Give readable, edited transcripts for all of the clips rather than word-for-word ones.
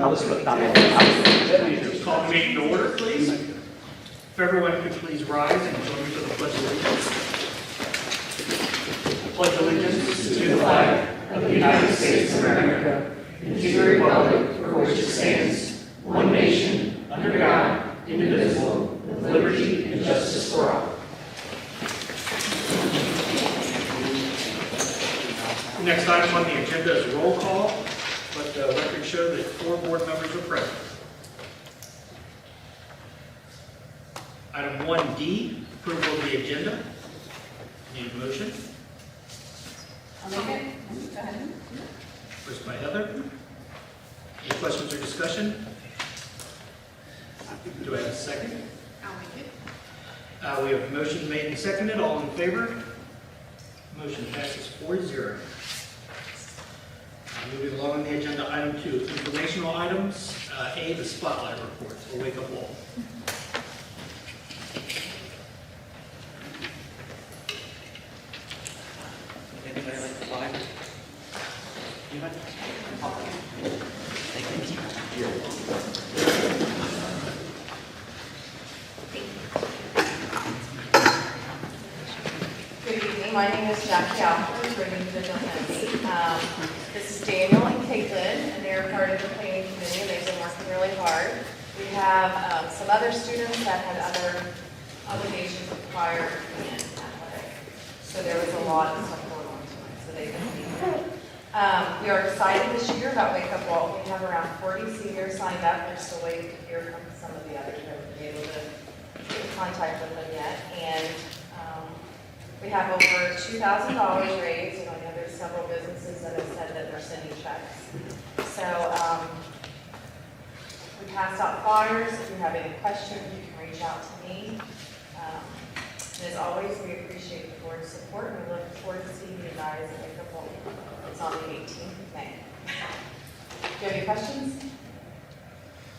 Call the meeting to order, please. If everyone could please rise and join me for the pledge of allegiance. Pledge allegiance to the flag of the United States of America and to the republic for which it stands, one nation, under God, indivisible, with liberty and justice for all. The next item on the agenda is roll call. Let the record show that 4 board members are present. Item 1D, approval of the agenda. Need a motion? I'll make it. Go ahead. First by Heather. Any questions or discussion? Do I have a second? I'll make it. We have a motion made and seconded. All in favor? Motion passes 4-0. Moving along on the agenda, item 2, informational items. A, the spotlight reports, or wake up wall. Anybody like the slide? Anybody? Thank you. Good evening. My name is Jackie Alford, Brigham Divisional Tennessee. This is Daniel and Caitlin, and they're part of the planning committee, and they've been working really hard. We have some other students that had other obligations prior and athletic. So there was a lot of stuff going on tonight, so they've been here. We are excited this year about Wake Up Walt. We have around 40 seniors signed up. We're still waiting to hear from some of the others. We haven't been able to get in contact with them yet. And we have over $2,000 raised, and I know there's several businesses that have said that they're sending checks. So we passed out flyers. If you have any questions, you can reach out to me. And as always, we appreciate the board's support, and we look forward to seeing you guys at Wake Up Walt. It's on the 18th of May. Do you have any questions?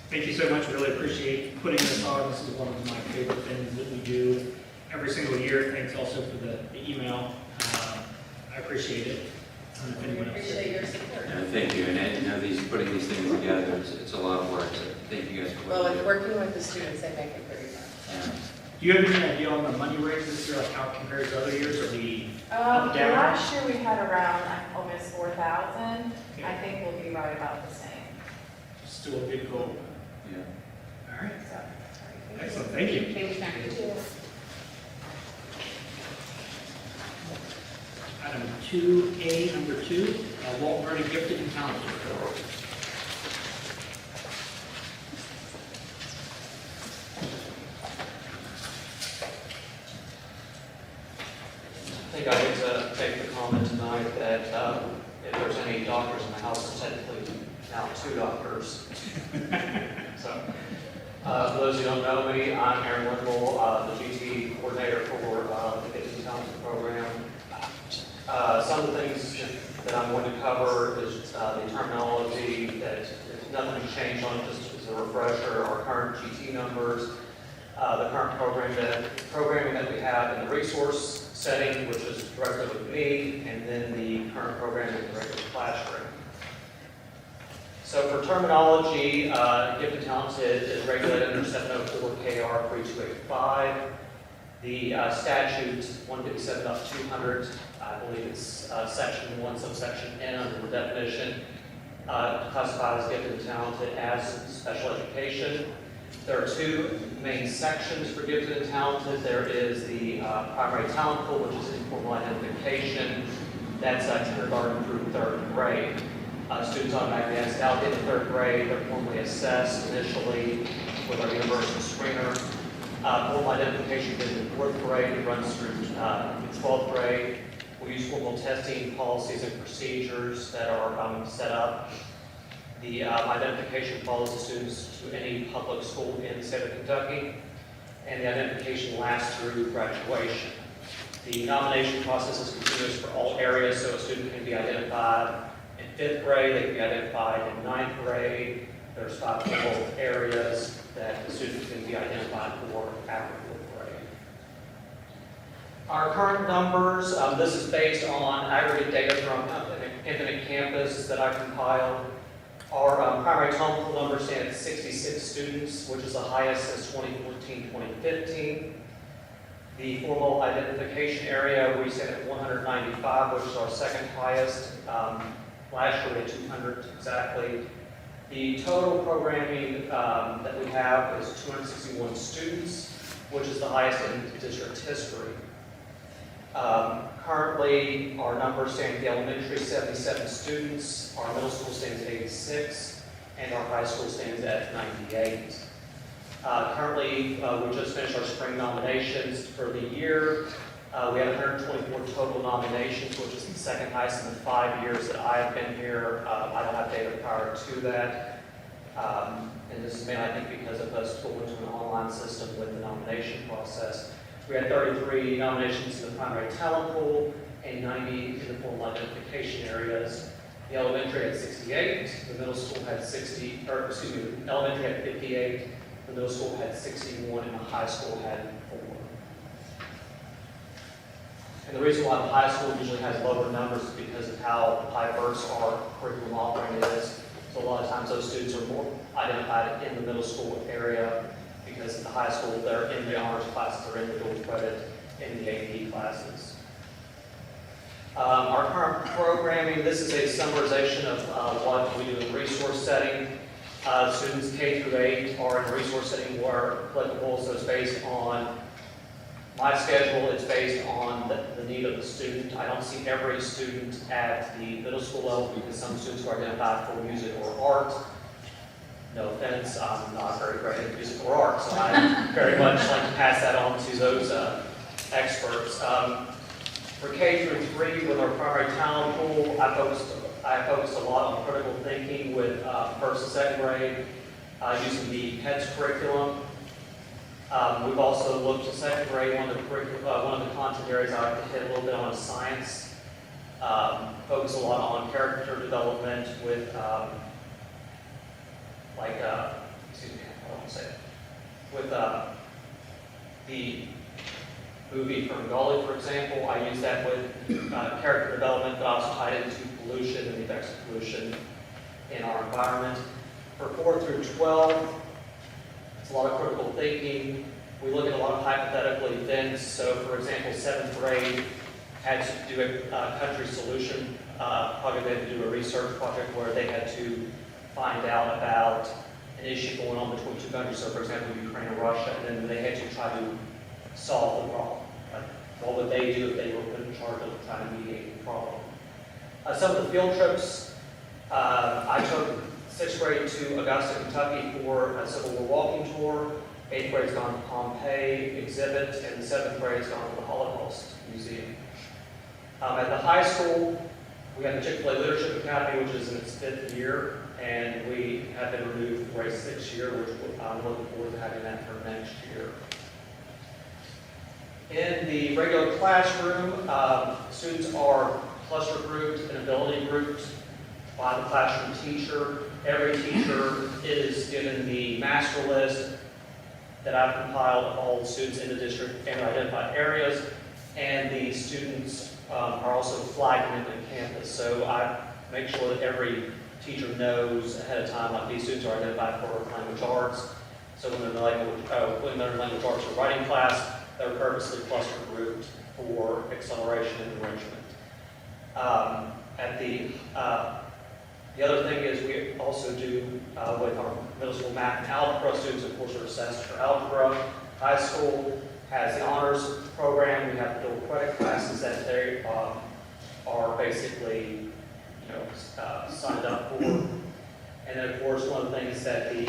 Thank you so much. Really appreciate putting this on. This is one of my favorite things that we do every single year. Thanks also for the email. I appreciate it. I don't know if We anyone else appreciate your support. No, thank you, and putting these things together, it's a lot of work, so thank you guys for Well, what with you do. working with the students, they make it very fun. Do you have any idea on the money raise this year, like how it compares to other years? Are we up, down? Last year we had around almost 4,000. Yeah. I think we'll be right about the same. Still a big goal. Yeah. All right. So, Excellent. Thank you. thank you. Item 2A, number 2, Walt Vernon Gifted and Talented. I think I need to make the comment tonight that if there's any doctors in the house, there's technically now 2 doctors. So, for those who don't know me, I'm Aaron Linville, the GT coordinator for the Gifted and Talented program. Some of the things that I'm going to cover is the terminology that nothing has changed on, just as a refresher, our current GT numbers, the current programming that we have in the resource setting, which is directly with me, and then the current programming in the regular classroom. So for terminology, Gifted and Talented is regulated under 704 KR 3285. The statute 157.200, I believe it's section 1, subsection N under the definition, classifies Gifted and Talented as special education. There are 2 main sections for Gifted and Talented. There is the primary talent pool, which is informal identification. That's kindergarten through 3rd grade. Students automatically asked out in the 3rd grade. They're formally assessed initially with our universal screener. Formal identification begins in 4th grade and runs through 12th grade. We use formal testing policies and procedures that are set up. The identification follows the students to any public school in the state of Kentucky, and the identification lasts through graduation. The nomination process is continuous for all areas, so a student can be identified in 5th grade, they can be identified in 9th grade. There's 5 total areas that the student can be identified for after 4th grade. Our current numbers, this is based on aggregate data from Infinite Campus that I compiled. Our primary total number stands at 66 students, which is the highest since 2014-2015. The formal identification area, we stand at 195, which is our second highest. Last year we had 200 exactly. The total programming that we have is 261 students, which is the highest in district history. Currently, our numbers stand at the elementary 77 students, our middle school stands at 86, and our high school stands at 98. Currently, we just finished our spring nominations for the year. We had 124 total nominations, which is the second highest in the 5 years that I have been here. I don't have data prior to that. And this is mainly, I think, because of us going to an online system with the nomination process. We had 33 nominations in the primary talent pool and 90 in the formal identification areas. The elementary had 68, the middle school had 60, or excuse me, the elementary had 58, the middle school had 61, and the high school had 4. And the reason why the high school usually has lower numbers is because of how diverse our curriculum offering is. So a lot of times those students are more identified in the middle school area because at the high school they're in the honors classes, they're in the dual credit, in the AP classes. Our current programming, this is a summarization of what we do in resource setting. Students K through 8 are in a resource setting where applicable, so it's based on my schedule, it's based on the need of the student. I don't see every student at the middle school level because some students are identified for music or art. No offense, I'm not very great at music or art, so I very much like to pass that on to those experts. For K through 3, with our primary talent pool, I focused a lot on critical thinking with first and second grade, using the PEDS curriculum. We've also looked at second grade. One of the content areas I like to hit a little bit on is science. Focus a lot on character development with, excuse me, I don't want to say it. With the movie from Gully, for example, I use that with character development, but also tied into pollution and the effects of pollution in our environment. For 4 through 12, it's a lot of critical thinking. We look at a lot of hypothetical events. So, for example, 7th grade had to do a country solution project. They had to do a research project where they had to find out about an issue going on between two countries. So, for example, Ukraine and Russia, and then they had to try to solve the problem. Like, what would they do if they were put in charge of trying to mediate the problem? Some of the field trips, I took 6th grade to Augusta, Kentucky for a Civil War walking tour. 8th grade's gone to Pompeii exhibit, and the 7th grade's gone to the Holocaust Museum. At the high school, we have the Chick-fil-A Leadership Academy, which is in its 5th year, and we have been renewed for a 6th year, which I'm looking forward to having that for next year. In the regular classroom, students are cluster grouped and ability grouped by the classroom teacher. Every teacher is given the master list that I've compiled of all the students in the district and identified areas, and the students are also flagged in the campus. So I make sure that every teacher knows ahead of time, like these students are identified for language arts. So when they're in language arts or writing class, they're purposely cluster grouped for acceleration and enrichment. The other thing is we also do with our middle school math and algebra students, of course, are assessed for algebra. High school has the honors program. We have dual credit classes that they are basically, signed up for. And then, of course, one of the things that the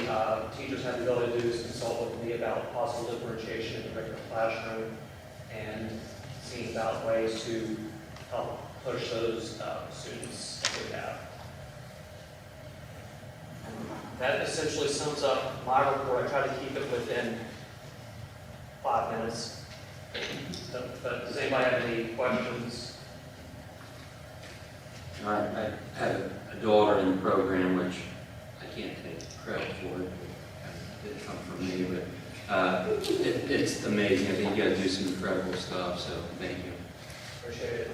teachers have the ability to do is consult with me about possible differentiation in the regular classroom and seeing about ways to help push those students that we have. That essentially sums up my report. I try to keep it within 5 minutes. But does anybody have any questions? I have a daughter in the program, which I can't take credit for it. It didn't come from me, but it's amazing. I think you guys do some incredible stuff, so thank you. Appreciate it.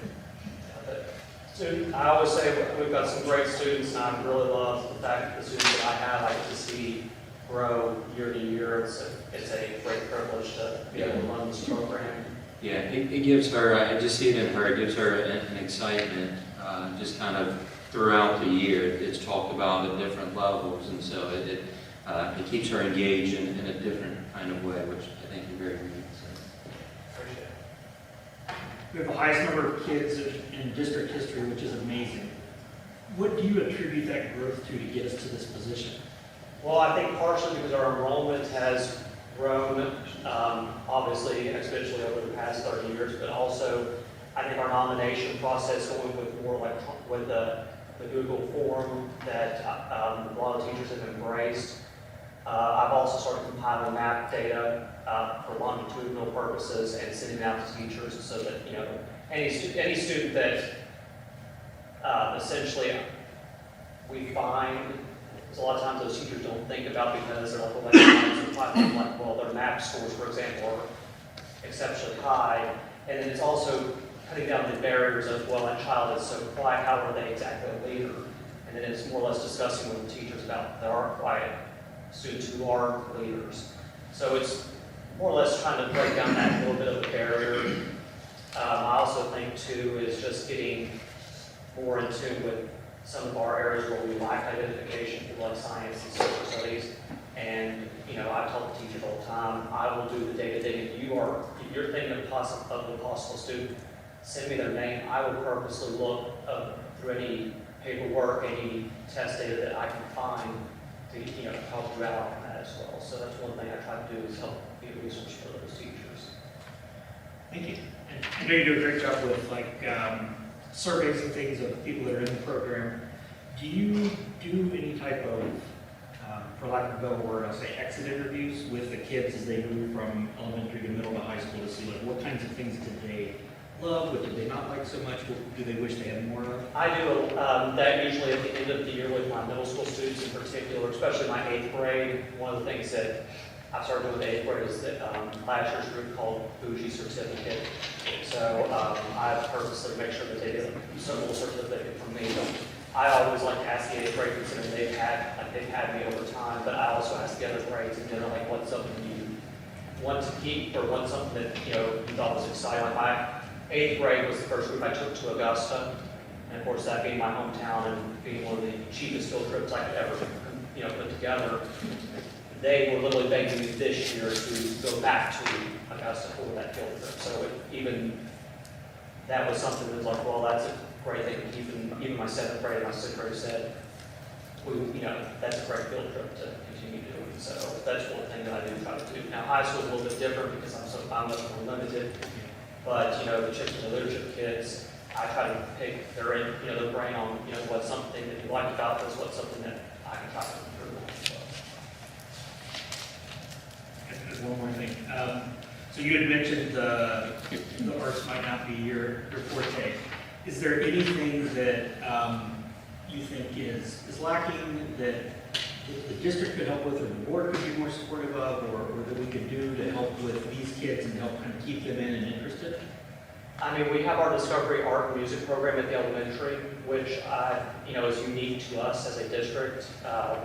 I always say we've got some great students, and I really love the fact that the students that I have, I get to see grow year to year. It's a great privilege to be able to run this program. Yeah, it gives her, I just see it in her, it gives her an excitement, just kind of throughout the year. It's talked about at different levels, and so it keeps her engaged in a different kind of way, which I think is very neat. So. Appreciate it. We have the highest number of kids in district history, which is amazing. What do you attribute that growth to get us to this position? Well, I think partially because our enrollment has grown, obviously exponentially over the past 30 years, but also I think our nomination process going with more like with the Google form that a lot of teachers have embraced. I've also started compiling map data for longitudinal purposes and sending it out to teachers so that, you know, any student that essentially we find, because a lot of times those teachers don't think about because they're like, well, like, well, their map scores, for example, are exceptionally high. And then it's also cutting down the barriers of, well, that child is so quiet, how are they exactly a leader? And then it's more or less discussing with the teachers about there are quiet students who are leaders. So it's more or less trying to break down that little bit of a barrier. I also think, too, is just getting more in tune with some of our areas where we lack identification through like science and social studies. And, you know, I tell the teachers all the time, I will do the data digging. If you're thinking of the possible student, send me their name. I will purposely look through any paperwork, any test data that I can find to, you know, help you out on that as well. So that's one thing I try to do is help be a resource for those teachers. Thank you. And I know you do a great job with like surveys and things of people that are in the program. Do you do any type of, for lack of a better word, I'll say exit interviews with the kids as they move from elementary to middle to high school to see like what kinds of things did they love, what did they not like so much, what do they wish they had more of? I do that usually at the end of the year with my middle school students in particular, especially my 8th grade. One of the things that I started doing with 8th grade is that last year's group called Bougie Certificate. So I purposely make sure that they get some little certificate from me. I always like to ask the 8th grade, considering they've had me over time, but I also ask the other grades in general, like what's something you want to keep or what's something that, you know, you thought was exciting. Like my 8th grade was the first group I took to Augusta, and of course that being my hometown and being one of the cheapest field trips I could ever, you know, put together. They were literally begging me this year to go back to Augusta for that field trip. So that was something that was like, well, that's a great thing to keep. And even my 7th grade and my 6th grade said, you know, that's a great field trip to continue doing. So that's one thing that I do try to do. Now high school is a little bit different because I'm much more limited. But, you know, the Chips and the Leadership kids, I try to pick their brain on, you know, what's something that you like about this, what's something that I can try to improve on as well. There's one more thing. So you had mentioned the arts might not be your forte. Is there anything that you think is lacking that the district could help with, or the board could be more supportive of, or that we could do to help with these kids and help kind of keep them in and interested? I mean, we have our Discovery Art and Music program at the elementary, which you know, is unique to us as a district.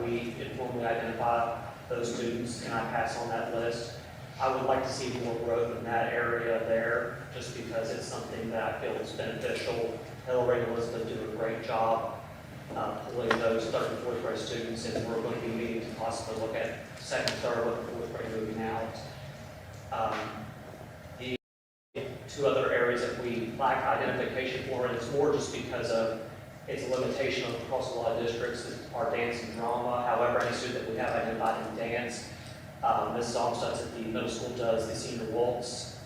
We informally identify those students, and I pass on that list. I would like to see more growth in that area there, just because it's something that I feel is beneficial. Hillary and Elizabeth do a great job pulling those 3rd and 4th grade students, and we're going to be meeting to possibly look at 2nd, 3rd, and 4th grade moving out. The 2 other areas that we lack identification for, and it's more just because of it's a limitation across a lot of districts, is our dance and drama. However, any student that we have identified in dance, Mrs. Almsted's at the middle school does the senior waltz.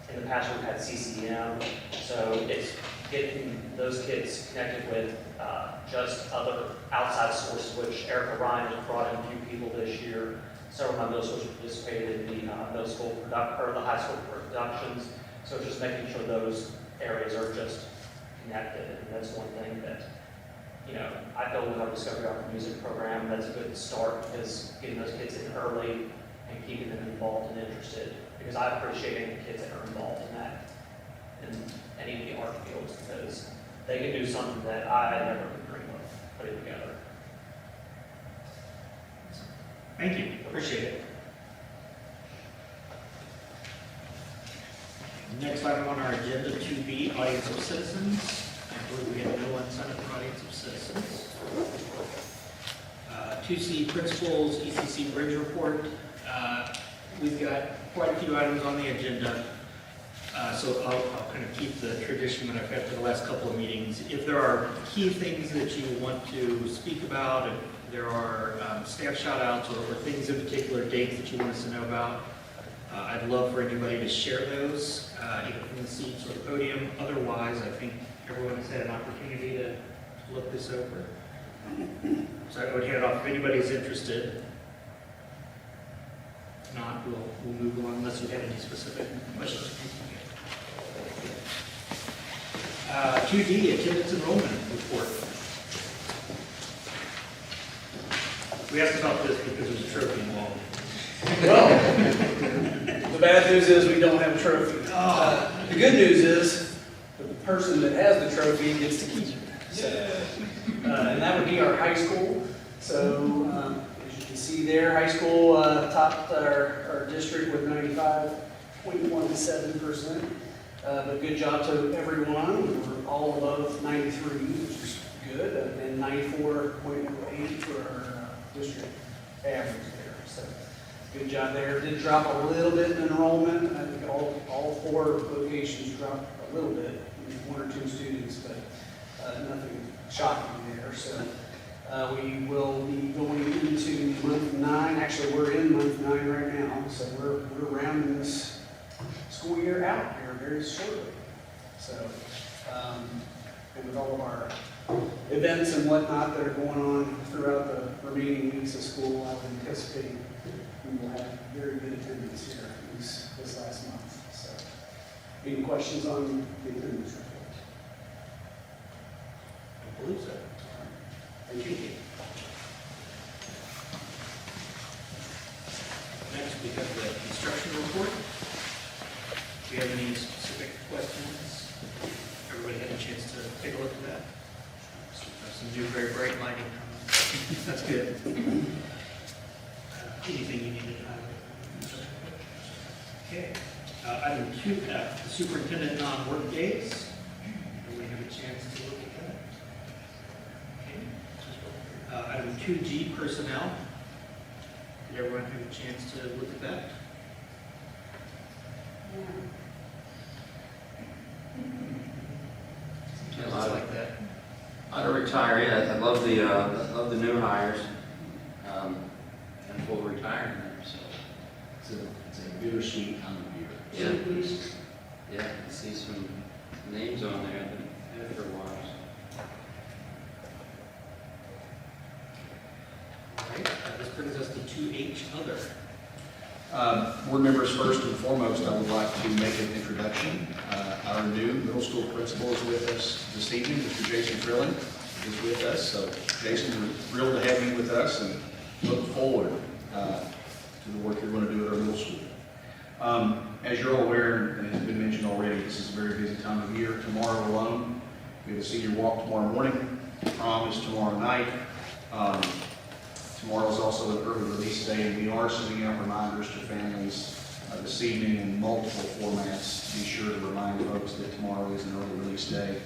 In the past, we've had CCM, so it's getting those kids connected with just other outside sources, which Erica Ryan has brought in a few people this year. Several of my middle schools participated in the middle school the high school productions. So just making sure those areas are just connected, and that's one thing that, you know, I feel with our Discovery Art and Music program, that's a good start, because getting those kids in early and keeping them involved and interested, because I appreciate any kids that are involved in that, in any of the art fields, because they can do something that I never could dream of putting together. Thank you, appreciate it. Next item on our agenda, 2B, audience of citizens. I believe we have no one signed up for audience of citizens. 2C, principals, ECC bridge report. We've got quite a few items on the agenda, so I'll kind of keep the tradition that I've had for the last couple of meetings. If there are key things that you want to speak about, if there are staff shout-outs or things in particular, dates that you want us to know about, I'd love for anybody to share those, either from the seats or the podium. Otherwise, I think everyone has had an opportunity to look this over. So I would hand it off if anybody's interested. If not, we'll move on unless you have any specific questions. 2D, attendance enrollment report. We asked about this because there's a trophy involved. Well, the bad news is we don't have a trophy. The good news is the person that has the trophy gets to keep it. So, and that would be our high school. So as you can see there, high school topped our district with 95.17%. But good job to everyone. We were all above 93, which is good, and 94.08 for our district average there. So good job there. Did drop a little bit in enrollment. I think all 4 locations dropped a little bit, 1 or 2 students, but nothing shocking there. So we will be going into month 9. Actually, we're in month 9 right now, so we're rounding this school year out here very shortly. So, and with all of our events and whatnot that are going on throughout the remaining weeks of school, I would anticipate we will have very good attendance here this last month. So, any questions on the attendance report? I believe so. Thank you. Next, we have the construction report. Do you have any specific questions? Everybody had a chance to take a look at that? Some new, very bright lighting. That's good. Anything you needed to highlight? Okay. Item 2F, the superintendent non-work days. Everybody have a chance to look at that? Okay. Item 2G, personnel. Did everyone have a chance to look at that? Yeah, Just like that. I retire, yeah, I love the new hires, and full retiring there, so. It's a bittersweet time of year. Yeah. Yeah, I see some names on there that I've had for a while. All right, this brings us to 2H, other. Board members, first and foremost, I would like to make an introduction. Our new middle school principal is with us this evening. Mr. Jason Trilling is with us. So, Jason, we're thrilled to have you with us and look forward to the work you're going to do at our middle school. As you're all aware, and has been mentioned already, this is a very busy time of year. Tomorrow alone, we have a senior walk tomorrow morning. Prom is tomorrow night. Tomorrow is also an early release day, and we are sending out reminders to families this evening in multiple formats to be sure to remind folks that tomorrow is an early release day.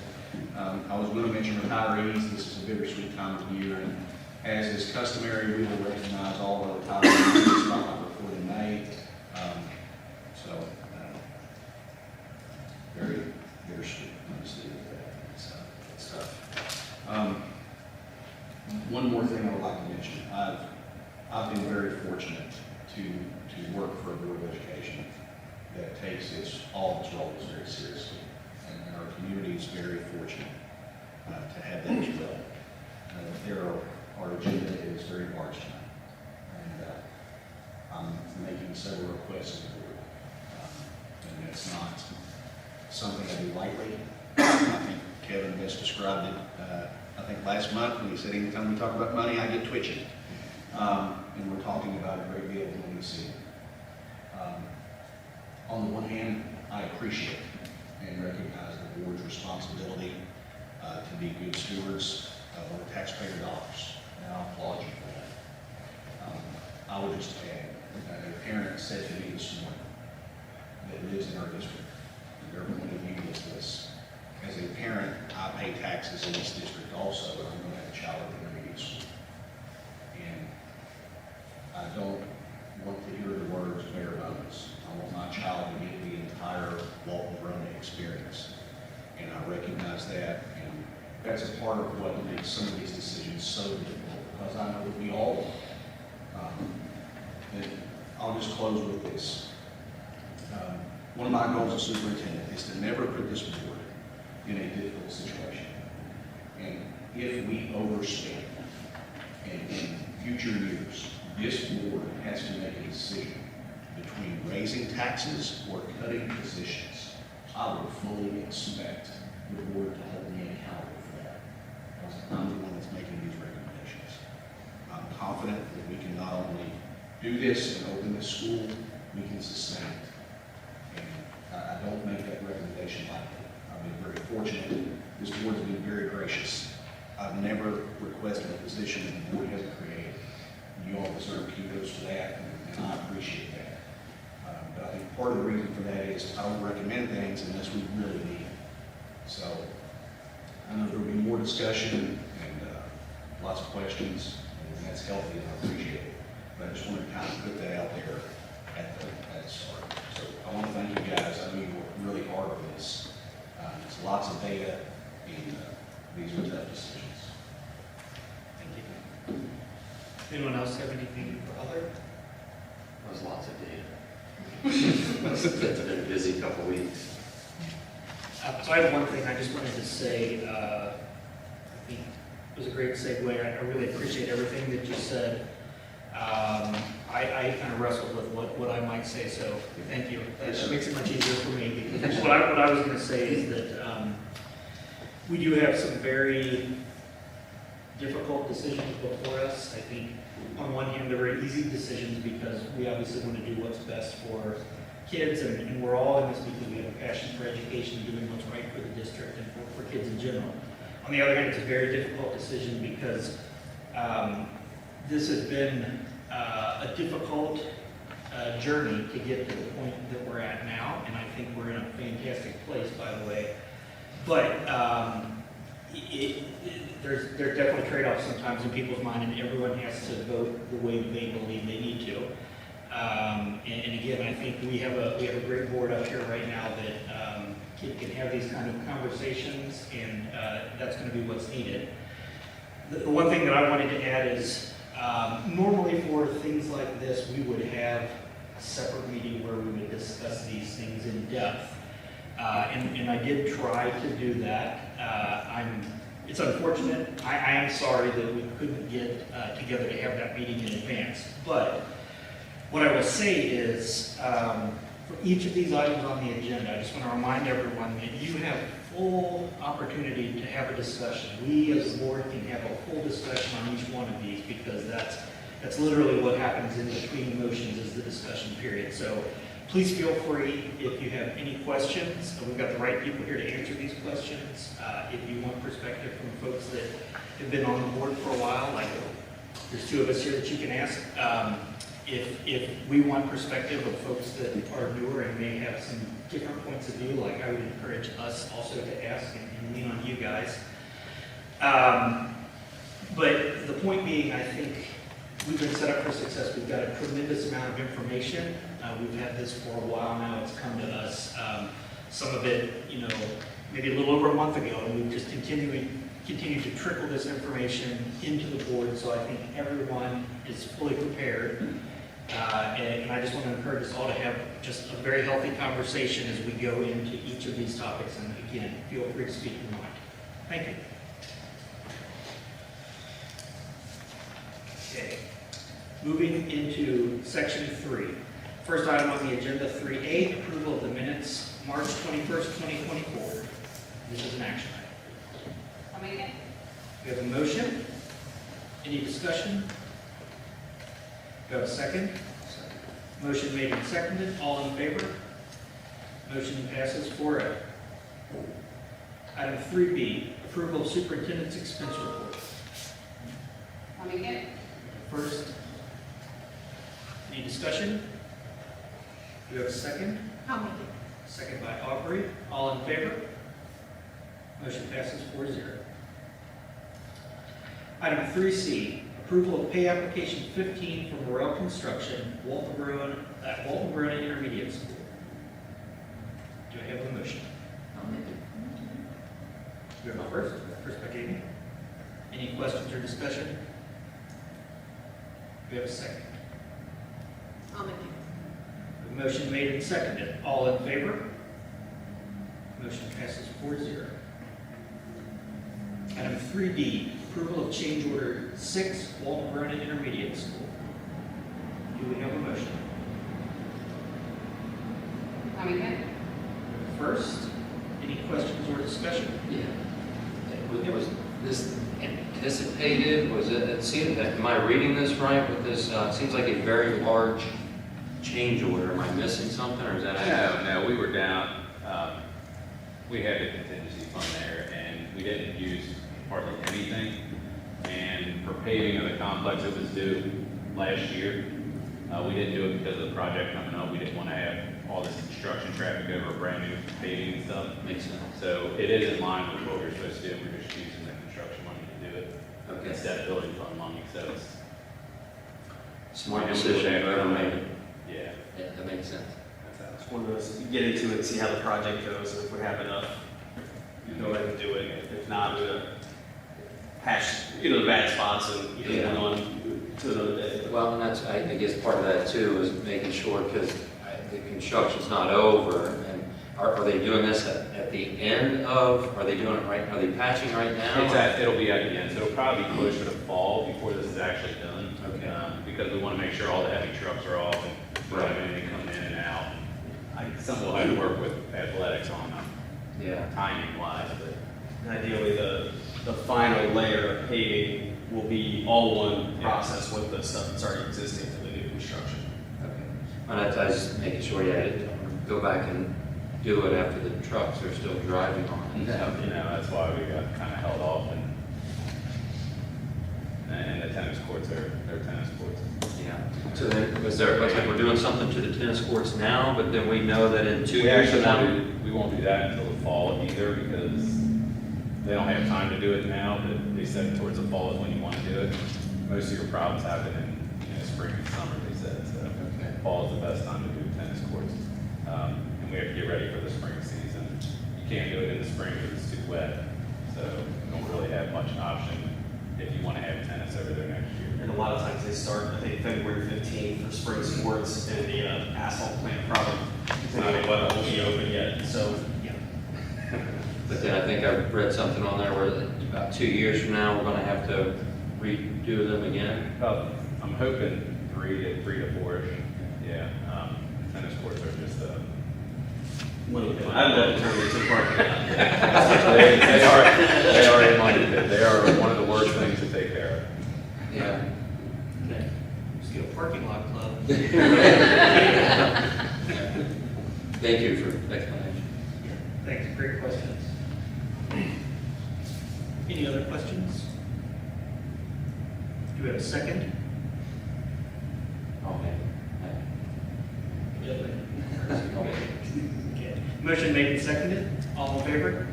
I was going to mention retirees. This is a bittersweet time of year, and as is customary, we will recognize all of our retirees in the spotlight report in May. Very bittersweet, honestly, with that. So, good stuff. One more thing I would like to mention. I've been very fortunate to work for a Board of Education that takes all its roles very seriously. And our community is very fortunate to have that as well. Our agenda is very large tonight. And I'm making several requests of the board. And that's not something I do lightly. I think Kevin best described it. I think last month when he said anytime we talk about money, I get twitchy. And we're talking about a great deal of money this evening. On the one hand, I appreciate and recognize the board's responsibility to be good stewards of our taxpayer dollars, and I applaud you for that. I would just add, a parent said to me this morning that lives in our district, and their point of view is this: as a parent, I pay taxes in this district also, and I'm going to have a child at the intermediate school. And I don't want to hear the words bare bones. I want my child to get the entire Walton Verona experience. And I recognize that, and that's a part of what makes some of these decisions so difficult, because I know that we all and I'll just close with this. One of my goals as superintendent is to never put this board in a difficult situation. And if we overspend, and in future years, this board has to make a decision between raising taxes or cutting positions, I would fully expect the board to hold me accountable for that, because I'm the one that's making these recommendations. I'm confident that we can not only do this and open this school, we can sustain it. And I don't make that recommendation lightly. I've been very fortunate. This board's been very gracious. I've never requested a position that the board hasn't created. You all deserve kudos for that, and I appreciate that. But I think part of the reason for that is I don't recommend things unless we really need it. So I know there'll be more discussion and lots of questions, and that's healthy, and I appreciate it. But I just wanted to kind of put that out there at the start. So I want to thank you guys. I know you worked really hard on this. It's lots of data, and these are tough decisions. Thank you. Anyone else have anything for other? There's lots of data. It's been a busy couple weeks. So I have one thing I just wanted to say. I think it was a great segue. I really appreciate everything that you said. I kind of wrestled with what I might say, so thank you. That makes it much easier for me. Because what I was going to say is that we do have some very difficult decisions before us. I think on one hand, they're very easy decisions because we obviously want to do what's best for kids, and we're all in this because we have a passion for education, doing what's right for the district and for kids in general. On the other hand, it's a very difficult decision because this has been a difficult journey to get to the point that we're at now, and I think we're in a fantastic place, by the way. But there's definitely trade-offs sometimes in people's mind, and everyone has to vote the way they believe they need to. And again, I think we have a great board up here right now that can have these kind of conversations, and that's going to be what's needed. The one thing that I wanted to add is normally for things like this, we would have a separate meeting where we would discuss these things in depth. And I did try to do that. It's unfortunate. I am sorry that we couldn't get together to have that meeting in advance. But what I will say is, for each of these items on the agenda, I just want to remind everyone that you have full opportunity to have a discussion. We as a board can have a full discussion on each one of these because that's literally what happens in between motions is the discussion period. So please feel free if you have any questions. We've got the right people here to answer these questions. If you want perspective from folks that have been on the board for a while, like there's two of us here that you can ask. If we want perspective of folks that are newer and may have some different points of view, like I would encourage us also to ask and lean on you guys. But the point being, I think we've been set up for success. We've got a tremendous amount of information. We've had this for a while now. It's come to us. Some of it, maybe a little over a month ago, and we've just continued to trickle this information into the board. So I think everyone is fully prepared. And I just want to encourage us all to have just a very healthy conversation as we go into each of these topics. And again, feel free to speak your mind. Thank you. Okay. Moving into section 3. First item on the agenda, 3A, approval of the minutes, March 21st, 2024. This is an action item. I'll make it. We have a motion. Any discussion? Do I have a second? Motion made and seconded. All in favor? Motion passes 4-0. Item 3B, approval of superintendent's expense report. I'll make it. First, any discussion? Do we have a second? I'll make it. Second by Aubrey. All in favor? Motion passes 4-0. Item 3C, approval of pay application 15 for Morel Construction, Walton Bruin Intermediate School. Do I have a motion? I'll make it. Do we have a first? First by Jamie. Any questions or discussion? Do we have a second? I'll make it. The motion made and seconded. All in favor? Motion passes 4-0. Item 3D, approval of change order 6, Walton Bruin Intermediate School. Do we have a motion? I'll make it. First, any questions or discussion? Yeah. Was this anticipated? Was it seemed, am I reading this right with this? It seems like a very large change order. Am I missing something or is that? No, we were down. We had a contingency fund there and we didn't use hardly anything. And for paving of the complex, it was due last year. We didn't do it because of the project coming up. We didn't want to have all this construction traffic over brand new paving and stuff. Makes sense. So it is in line with what we're supposed to do. We're just using the construction money to do it. Okay. Instead of building fund money, so it's. Smart decision, but I mean, Yeah. yeah, that makes sense. It's one of those, you get into it and see how the project goes, and if we have enough, you go ahead and do it. If not, we're gonna hash, the bad spots and Yeah. move on to another day. Well, and that's, I guess part of that too is making sure, because the construction's not over, and are they doing this at the end of, are they doing it right, are they patching right now? It'll be at the end, so it'll probably be closer to fall before this is actually done. Okay. Because we want to make sure all the heavy trucks are off and we don't have anything coming in and out. Some will have to work with athletics on Yeah. timing wise, but And ideally, the final layer of paving will be all one process with the stuff that's already existing for the new construction. Okay. Well, that's, I was just making sure, yeah, I didn't go back and do it after the trucks are still driving on it. that's why we got kind of held off and the tennis courts are tennis courts. Yeah. So then, was there, looks like we're doing something to the tennis courts now, but then we know that in 2 We years actually from now. we won't do that until the fall either because they don't have time to do it now, but they said towards the fall is when you want to do it. Most of your problems happen in spring and summer, they said, so fall is the best time to do tennis courts. And we have to get ready for the spring season. You can't do it in the spring because it's too wet, so you don't really have much option if you want to have tennis over there next year. And a lot of times they start, I think, February 15th for spring sports, and the asphalt plant probably, depending on what, won't be open yet, so. But then I think I read something on there where about 2 years from now, we're gonna have to redo them again. I'm hoping 3 to 4-ish. Yeah, tennis courts are just I've got to turn it to parking. they are in money. They are one of the worst things to take care of. Yeah. Okay. Just get a parking lot club. Thank you for the explanation. Thanks, great questions. Any other questions? Do we have a second? Okay. Okay. Motion made and seconded. All in favor?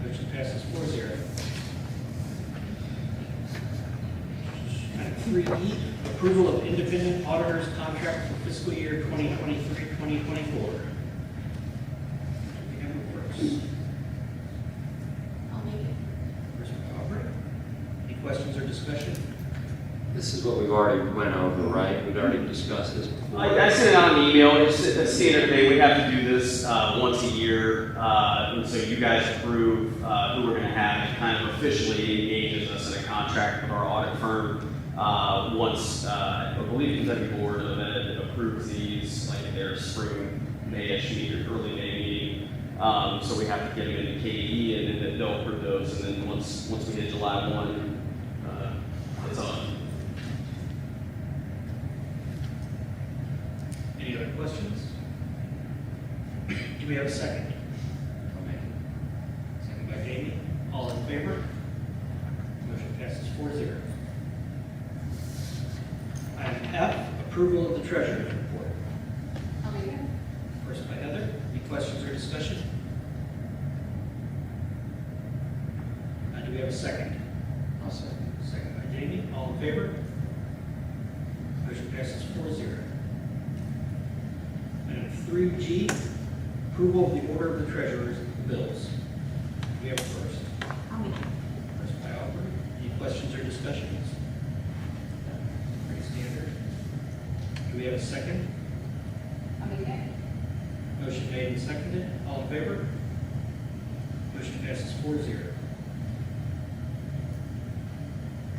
Motion passes 4-0. Item 3E, approval of independent auditor's contract for fiscal year 2023-2024. First, I'll make it. First by Aubrey. Any questions or discussion? This is what we've already went over, right? We've already discussed this before. I sent it out an email, it's a standard thing, we have to do this once a year, and so you guys approve who we're gonna have, it kind of officially engages us in a contract with our audit firm. Once, I believe the Kentucky Board of Ed approves these, like their spring May-ish meeting, or early May meeting. So we have to get them into KE, and then they'll approve those, and then once we hit July 1, it's on. Any other questions? Do we have a second? Second by Jamie. approval of the treasurer's report. I'll make it. First by Heather. Any questions or discussion? Do we have a second? I'll second. Second by Jamie. All in favor? Motion passes 4-0. Item 3G, approval of the order of the treasurer's bills. We have a first. I'll make it. First by Albert. Any questions or discussions? Pretty standard. Do we have a second? I'll make it. Motion made and seconded. All in favor? Motion passes 4-0.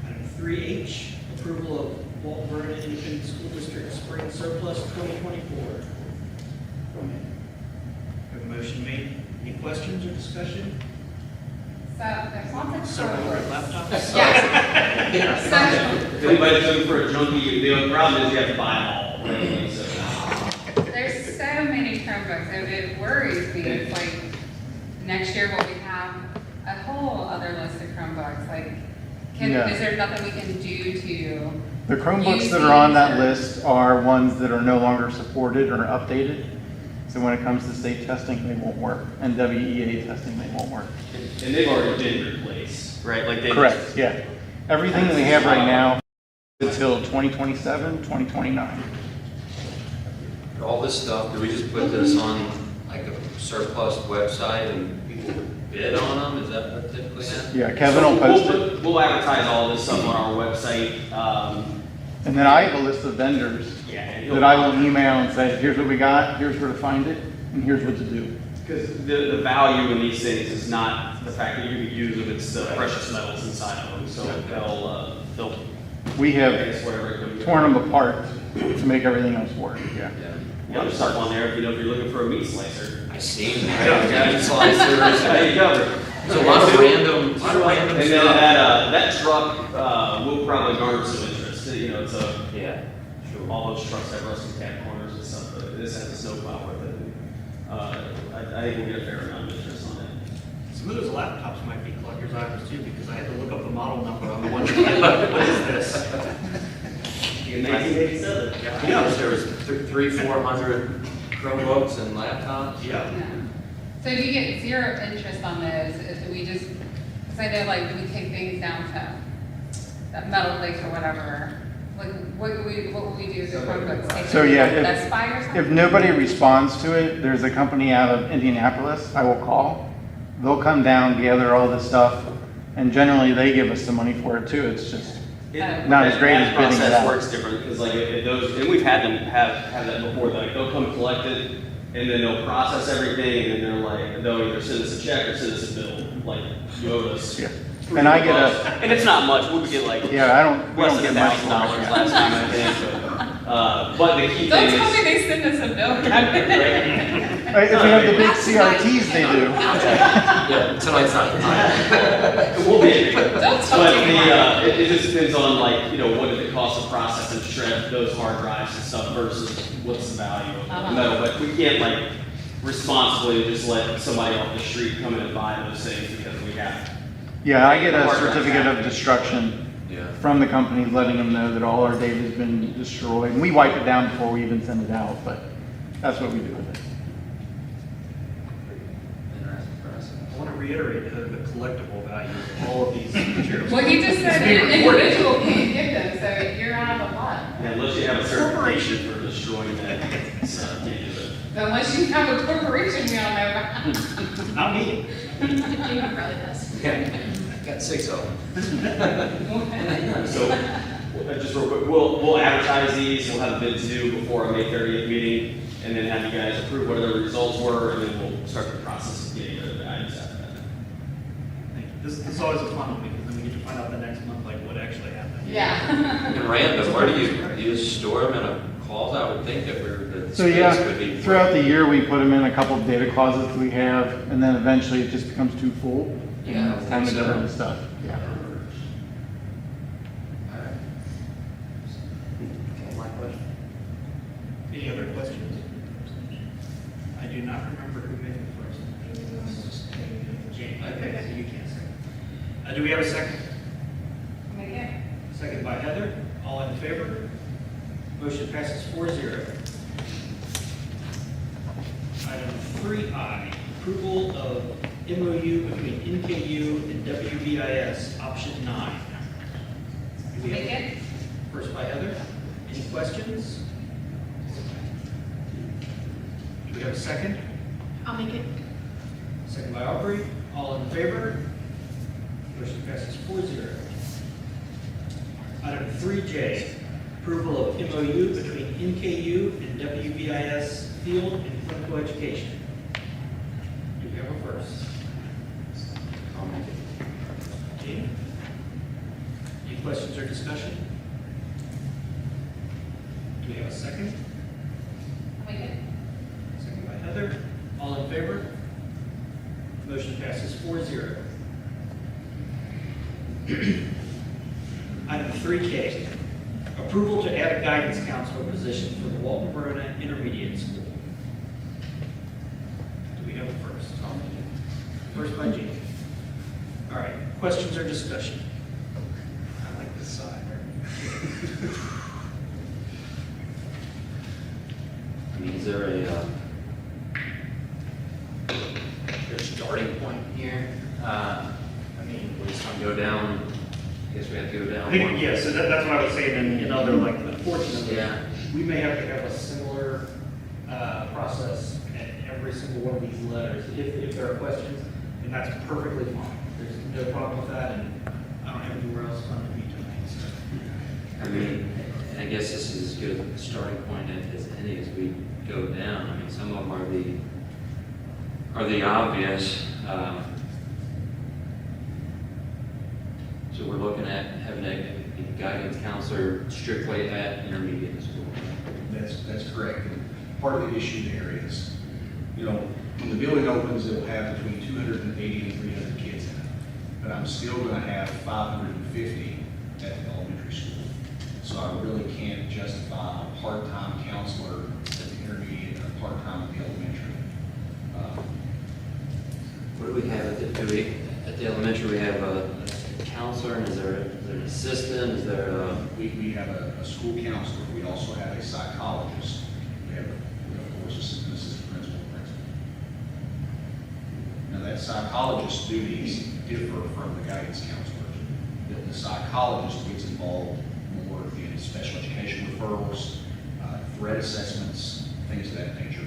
Item 3H, approval of Walton Vernon Independent School District Spring Surplus 2024. We have a motion made. Any questions or discussion? So there's lots of Several red Chromebooks. laptops. Yes. So If anybody's looking for a junkie, the problem is you have to buy them all. Right? So, there's so many Chromebooks, and it worries me. It's like next year will we have a whole other list of Chromebooks? Like, Yeah. is there nothing we can do to? The Chromebooks that are on that list are ones that are no longer supported or updated. So when it comes to state testing, they won't work. And WEA testing, they won't work. and they've already been replaced, right? Like they Correct, yeah. Everything that we have right now until 2027, 2029. All this stuff, do we just put this on like a surplus website and people bid on them? Is that what typically happens? Yeah, Kevin will post it. We'll advertise all this stuff on our website. And then I have a list of vendors Yeah, and he'll- that I will email and say, here's what we got, here's where to find it, and here's what to do. Because the value in these things is not the fact that you can use them, it's the precious metals inside of them. So they'll We I have guess whatever it could be. torn them apart to make everything else work, yeah. Yeah. Other stuff on there, if you're looking for a meat slicer. I seen that. Meat slicers. There you go. There's a lot of random And stuff. then that truck will probably garner some interest. You know, it's Yeah, sure. all those trucks have rusty cat corners and stuff, but this has a snowplow with it. I think we'll get a fair amount of interest on it. Some of those laptops might be collector's items too, because I had to look up the model number on the one. What is this? In 1987. Yeah, there was 300-400 Chromebooks and laptops. Yeah. Yeah. So if you get zero interest on those, do we just, because I know like we take things down to that metal place or whatever, like what would we do with the Chromebooks? Take So them to yeah, like Best Buy or something? If nobody responds to it, there's a company out of Indianapolis I will call. They'll come down, gather all this stuff, and generally they give us some money for it too. It's just not as great as bidding it That out. process works different, because like if those, and we've had them have that before, like they'll come collect it, and then they'll process everything, and then they're like, they'll either send us a check or send us a bill, like you owed us. Yeah. And I get And it's not much, we would get like we less don't than get much $1,000 for it. last time, I think. But the key Don't thing tell me is. they send us a bill. If we have the big CRTs, they do. Yeah, tonight's not the time. We'll be. Don't tell But me. it just depends on like, you know, what did it cost to process and shred those hard drives and stuff versus what's the value of the metal. But we can't like responsibly just let somebody off the street come in and buy those things because we have. Yeah, I get a certificate of destruction Yeah. from the company letting them know that all our data has been destroyed. And we wipe it down before we even send it out, but that's what we do with it. Interesting process. I want to reiterate the collectible value of all of these materials. Well, you just said It's an being recorded. individual can't get them, so you're out of luck. Yeah, unless you have a certification for destroying that, can't do it. Unless you have a corporation we don't know about. Not me. Jamie probably does. Yeah, got 6 of them. So, just real quick, we'll advertise these, we'll have bids due before our May 30th meeting, and then have you guys approve whatever the results were, and then we'll start the process of getting rid of the items after that. Thank you. This is always a fun one, because then we get to find out the next month, like, what actually happened. Yeah. And random, where do you just store them in a closet? I would think that the So space would be. yeah, throughout the year, we put them in a couple of data closets we have, and then eventually it just becomes too full. Yeah, I It's time to think get rid so. of stuff, yeah. All right. Okay, my question. Any other questions? I do not remember who made the first. Jane, okay, so you can't say. Do we have a second? Make it. Second by Heather. All in favor? Motion passes 4-0. Item 3I, approval of MOU between NKU and WVIS, option 9. Do we have- Make it? First by Heather. Any questions? Do we have a second? I'll make it. Second by Aubrey. All in favor? Motion passes 4-0. Item 3J, approval of MOU between NKU and WVIS Field and Clinical Education. Do we have a first? I'll make it. Gene? Any questions or discussion? Do we have a second? Make it? Second by Heather. All in favor? Motion passes 4-0. Item 3K, approval to add a guidance counselor position for the Walton Verona Intermediate School. Do we have a first? I'll make it. First by Gene. All right, questions or discussion? I like this side. I mean, is there a starting point here? I mean, we just want to go down, I guess we have to go down one. Yeah, so that's what I was saying in other, like, unfortunately, Yeah. we may have to have a similar process at every single one of these letters. If there are questions, and that's perfectly fine. There's no problem with that, and I don't have anywhere else fun to be tonight, so. I mean, and I guess this is as good a starting point as any as we go down. I mean, some of them are the obvious. So we're looking at having a guidance counselor strictly at intermediate school. That's correct. And part of the issue there is, when the building opens, it'll have between 280 and 300 kids in it. But I'm still going to have 550 at the elementary school. So I really can't justify a part-time counselor at the intermediate and a part-time at the elementary. What do we have at the elementary? We have a counselor, and is there an assistant? Is there a? We have a school counselor. We also have a psychologist. We have, of course, an assistant principal. Now, that psychologist's duties differ from the guidance counselor. The psychologist gets involved more in special education referrals, threat assessments, things of that nature.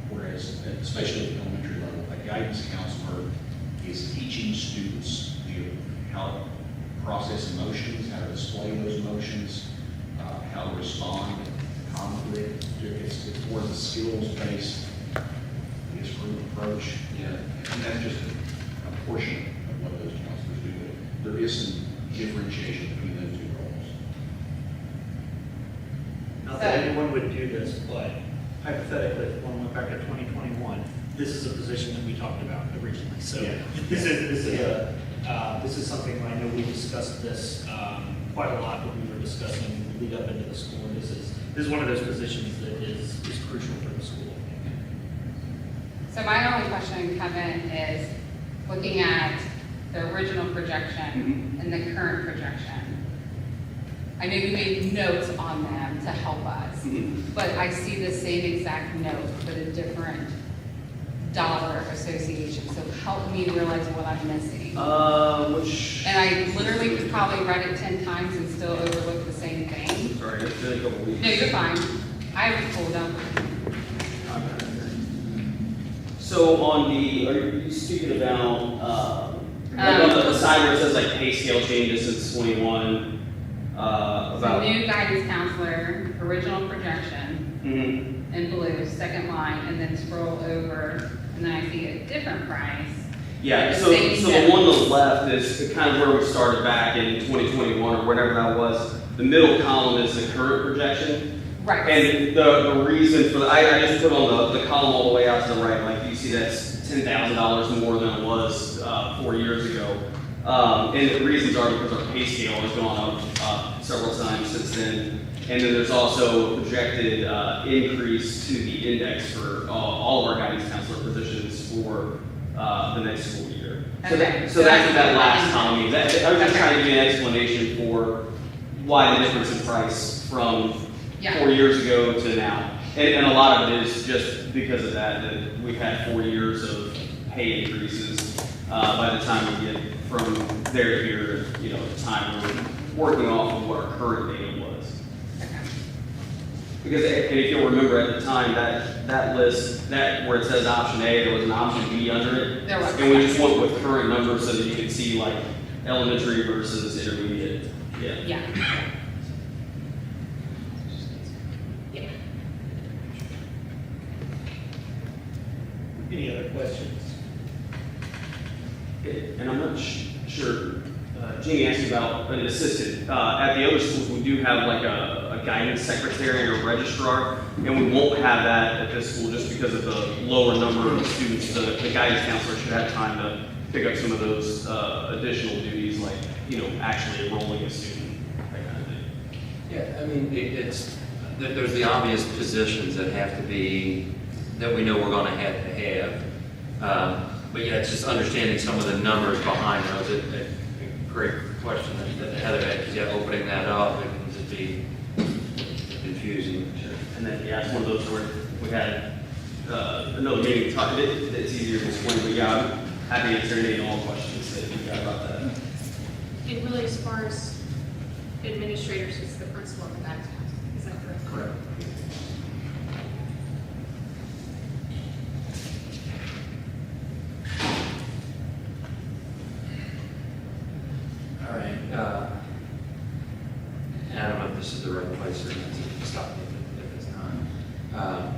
Whereas, especially at the elementary level, a guidance counselor is teaching students how to process emotions, how to display those emotions, how to respond to conflict. It's more of a skills-based, group approach. Yeah. And that's just a portion of what those counselors do. But there is some differentiation between those two roles. Not that anyone would do this, but hypothetically, if one went back to 2021, this is a position that we talked about originally. So Yeah. this is something I know we discussed this quite a lot when we were discussing the lead up into the school. And this is one of those positions that is crucial for the school. So my only question, Kevin, is looking at the original projection and the current projection. I know you made notes on them to help us, but I see the same exact note with a different dollar association. So help me realize what I'm missing. And I literally probably read it 10 times and still overlook the same thing. Sorry, it's been a couple weeks. No, you're fine. I have it pulled up. So on the, are you speaking about, like on the side where it says like pay scale changes since 21, So about? new guidance counselor, original projection, Mhm. in blue, second line, and then scroll over, and then I see a different price. Yeah, The so same the one on notes. the left is kind of where we started back in 2021 or whatever that was. The middle column is the current projection. Right. And the reason for I just put on the column all the way out to the right, like you see that's $10,000 more than it was 4 years ago. And the reasons are because our pay scale has gone up several times since then. And then there's also a projected increase to the index for all of our guidance counselor positions for the next school year. So, Okay. so that's what that So last that's- column means. I was just Okay. trying to give you an explanation for why the difference in price from Yeah. 4 years ago to now. And a lot of it is just because of that we've had 4 years of pay increases. By the time we get from there to here, you know, at the time we're working off of what our current data was. Because, and if you'll remember at the time, that list, that where it says option A, there was an option B under it. There was. And we just went with current numbers so that you could see like elementary versus intermediate. Yeah. Yeah. Any other questions? And I'm not sure, Jeannie asked about an assistant. At the other schools, we do have like a guidance secretary or registrar, and we won't have that at this school just because of the lower number of students. The guidance counselor should have time to pick up some of those additional duties, like, you know, actually enrolling a student, that kind of thing. Yeah, I mean, there's the obvious positions that have to be, that we know we're gonna have to have. But yeah, it's just understanding some of the numbers behind those. A great question that Heather had, because yeah, opening that up, it can just be confusing. And then, yeah, it's one of those where we had another meeting to talk, it's easier to explain, but yeah, I'm happy to answer any and all questions that you got about that. And really, as far as administrators, it's the principal of the guidance counselor, is that correct? Correct. All right, and I don't know if this is the right place or not, so stop me if it's not.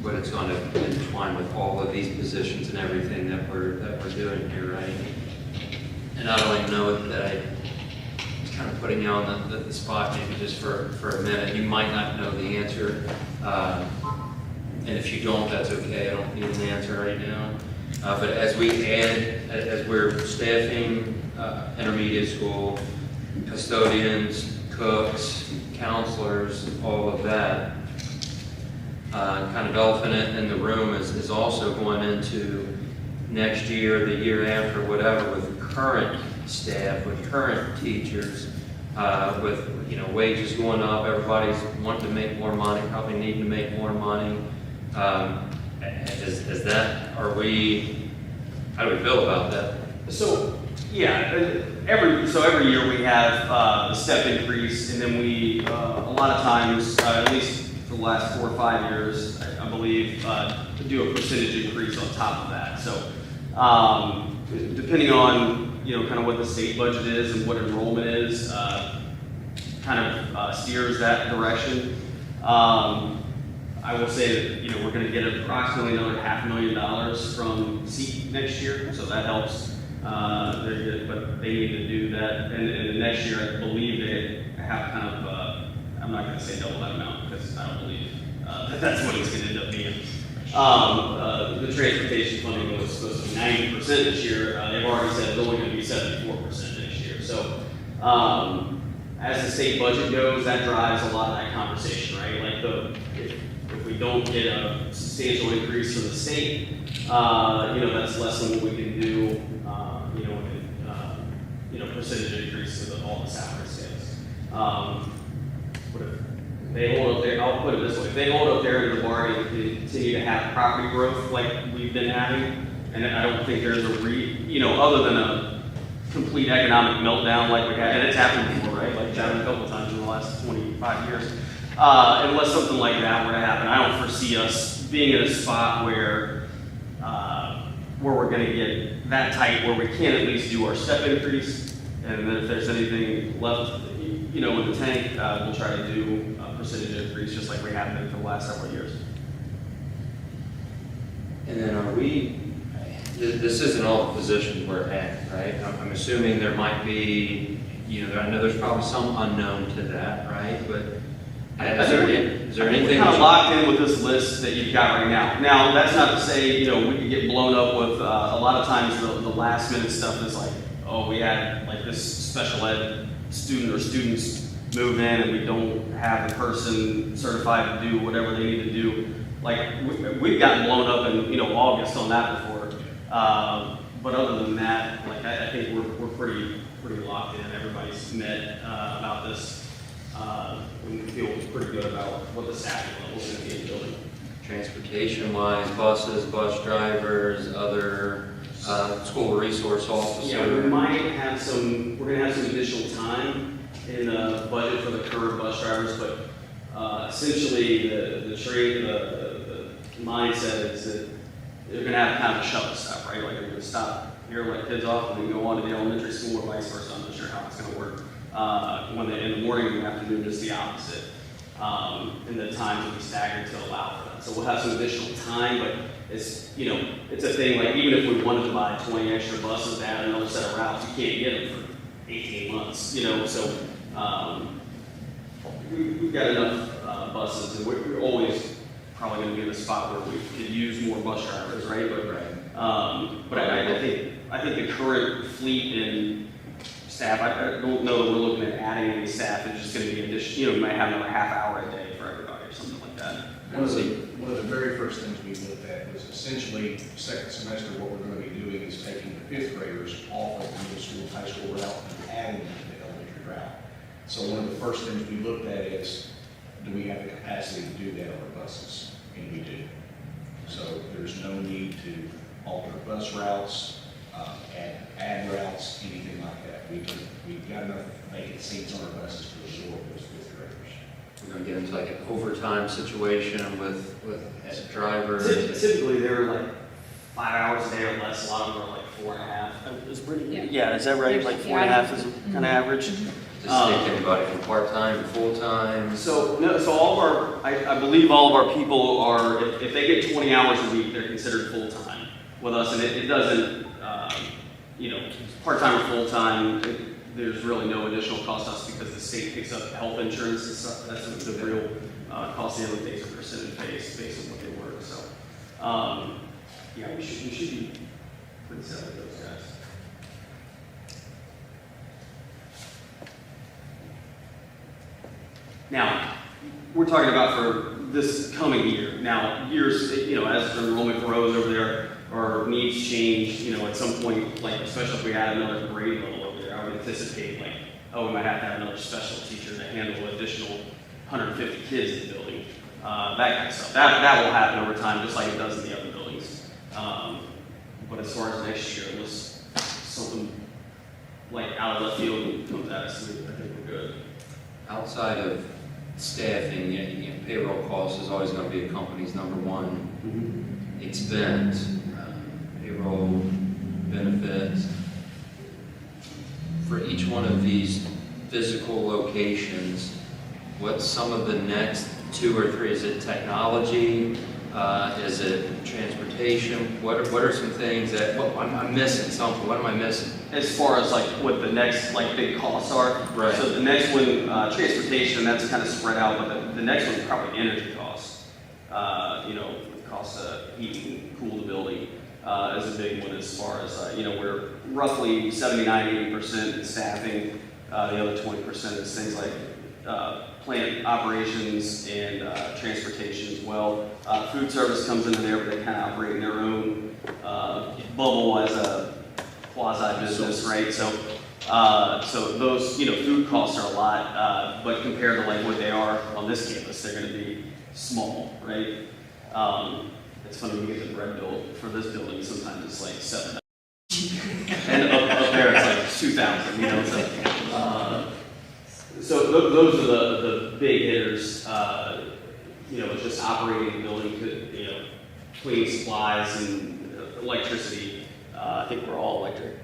But it's going to entwine with all of these positions and everything that we're doing here, right? And I don't even know that I was kind of putting you on the spot maybe just for a minute. You might not know the answer. And if you don't, that's okay. I don't need an answer right now. But as we add, as we're staffing intermediate school, custodians, cooks, counselors, all of that, kind of elephant in the room is also going into next year, the year after, whatever, with current staff, with current teachers, with, you know, wages going up, everybody's wanting to make more money, probably needing to make more money. Is that, how do we feel about that? So, yeah, every year we have a step increase, and then we, a lot of times, at least for the last 4 or 5 years, I believe, do a percentage increase on top of that. So, depending on, you know, kind of what the state budget is and what enrollment is, kind of steers that direction. I will say that, you know, we're going to get approximately another $500,000 from SEAT next year, so that helps. They're good, but they need to do that. And the next year, I believe they have kind of, I'm not going to say double that amount because I don't believe that that's what it's going to end up being. The transportation funding was supposed to be 90% this year. They've already said it's only going to be 74% next year. So as the state budget goes, that drives a lot of that conversation, right? Like if we don't get a substantial increase from the state, you know, that's less than what we can do, you know, percentage increase to all the salary scales. What if they hold up there, I'll put it this way, if they hold up there in the bargain and continue to have property growth like we've been having, and I don't think there's you know, other than a complete economic meltdown like we had, and it's happened before, right? Like it's happened a couple of times in the last 25 years. Unless something like that were to happen, I don't foresee us being in a spot where we're going to get that tight where we can't at least do our step increase. And then if there's anything left, you know, in the tank, we'll try to do a percentage increase just like we have been for the last several years. And then are we, this isn't all the positions we're at, right? I'm assuming there might be, you know, I know there's probably some unknown to that, right? But is there anything? We're kind of locked in with this list that you've got right now. Now, that's not to say, you know, we could get blown up with, a lot of times the last minute stuff is like, oh, we had like this special ed student or students move in and we don't have the person certified to do whatever they need to do. Like, we've gotten blown up in, you know, August on that before. But other than that, like, I think we're pretty locked in. Everybody's met about this. we feel pretty good about what the staffing levels are going to be in the building. Transportation-wise, buses, bus drivers, other school resource officers. Yeah, we might have some, we're gonna have some additional time in the budget for the current bus drivers, but essentially, the mindset is that they're gonna have kind of a shuttle stop, right? Like, they're gonna stop here, let kids off, and then go on to the elementary school or vice versa. I'm not sure how it's gonna work. When they, in the morning, and the afternoon, just the opposite. And the times will be staggered to allow for that. So we'll have some additional time, but it's, you know, it's a thing, like, even if we wanted to buy 20 extra buses to add another set of routes, you can't get them for 18 months, you know, so, we've got enough, buses, and we're always probably gonna be in a spot where we could use more bus drivers, right? But I think the current fleet and staff, I don't know that we're looking at adding any staff, it's just gonna be additional, you know, we might have another half hour a day for everybody or something like that. One of the very first things we looked at was essentially second semester, what we're going to be doing is taking the fifth graders off of the middle school, high school route and adding them to the elementary route. So one of the first things we looked at is, do we have the capacity to do that on our buses? And we do. So there's no need to alter bus routes, add routes, anything like that. We've got enough vacant seats on our buses to absorb those fifth graders. We're gonna get into like an overtime situation with drivers. Typically, they're like 5 hours a day or less, a lot of them are like 4.5. Is pretty, yeah, is that right? Like 4.5 is kind of average? Just take anybody from part-time to full-time. So, no, so all of our, I believe all of our people are, if they get 20 hours a week, they're considered full-time with us, and it doesn't, you know, part-time or full-time, there's really no additional cost to us because the state picks up health insurance and stuff. That's the real cost the other days of percentage based on what they work. So, yeah, we should be pretty set with those guys. Now, we're talking about for this coming year. Now, years, you know, as the enrollment grows over there, our needs change, you know, at some point, like, especially if we add another grade level over there, I would anticipate, like, oh, we might have to have another special teacher to handle additional 150 kids in the building, that kind of stuff. That will happen over time, just like it does in the other buildings. But as far as next year, unless something like out of left field comes at us, I think we're good. Outside of staffing, payroll costs is always going to be a company's number one expense. Payroll, benefits. For each one of these physical locations, what's some of the next 2 or 3? Is it technology? Is it transportation? What are some things that I'm missing something? What am I missing? As far as like what the next like big costs are, Right. So the next one, transportation, that's kind of spread out, but the next one is probably energy costs. You know, the cost of heating and cool the building is a big one as far as, you know, we're roughly 79–80% in staffing. The other 20% is things like plant operations and transportation as well. Food service comes into there, but they kind of operate in their own bubble as a quasi-business, right? So those, you know, food costs are a lot, but compared to like what they are on this campus, they're going to be small, right? It's funny when you get the bread bill for this building, sometimes it's like $7. And up there it's like 2,000, you know, so those are the big hitters, you know, just operating the building, you know, cleaning supplies and electricity. I think we're all electric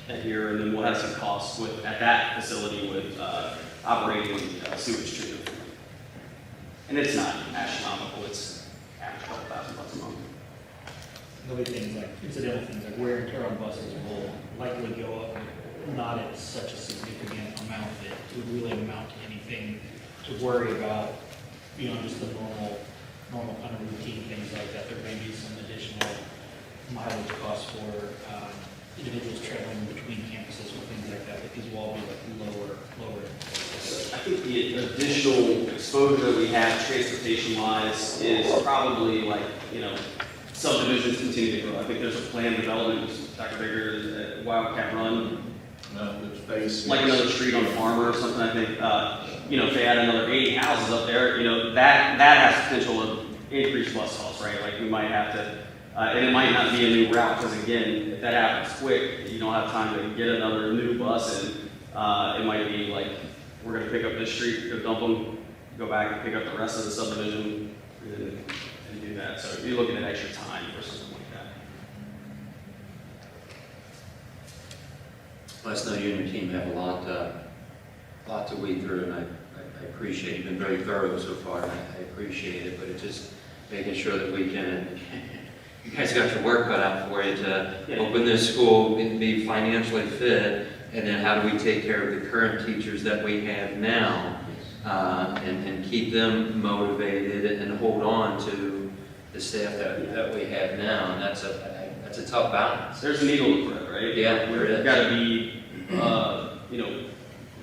at here, and then we'll have some costs at that facility with operating sewage treatment. And it's not astronomical, it's average $2,000 a month. The other things like incidental things like wear and tear on buses will likely go up, not at such a significant amount that it would really amount to anything to worry about, you know, just the normal kind of routine things like that. There may be some additional mileage costs for individuals traveling between campuses or things like that, but these will all be like lower. I think the additional exposure that we have transportation-wise is probably like, you know, subdivisions continue to grow. I think there's a planned development, Dr. Baker, at Wildcat Run. No, there's phase. Like another street on Farmer or something, I think. if they add another 80 houses up there, that has potential of increased bus costs, right? Like we might have to, and it might not be a new route, because again, if that happens quick, you don't have time to get another new bus in. It might be like, we're gonna pick up this street, go dump them, go back and pick up the rest of the subdivision, and do that. So you're looking at extra time for something like that. Let us know you and your team have a lot to weed through, and I appreciate, you've been very thorough so far, and I appreciate it, but it's just making sure that we can, you guys got your work cut out for you to open this school and be financially fit, and then how do we take care of the current teachers that we have now, and keep them motivated and hold on to the staff that we have now, and that's a tough balance. There's a needle to thread, right? Yeah, there is. We've got to be,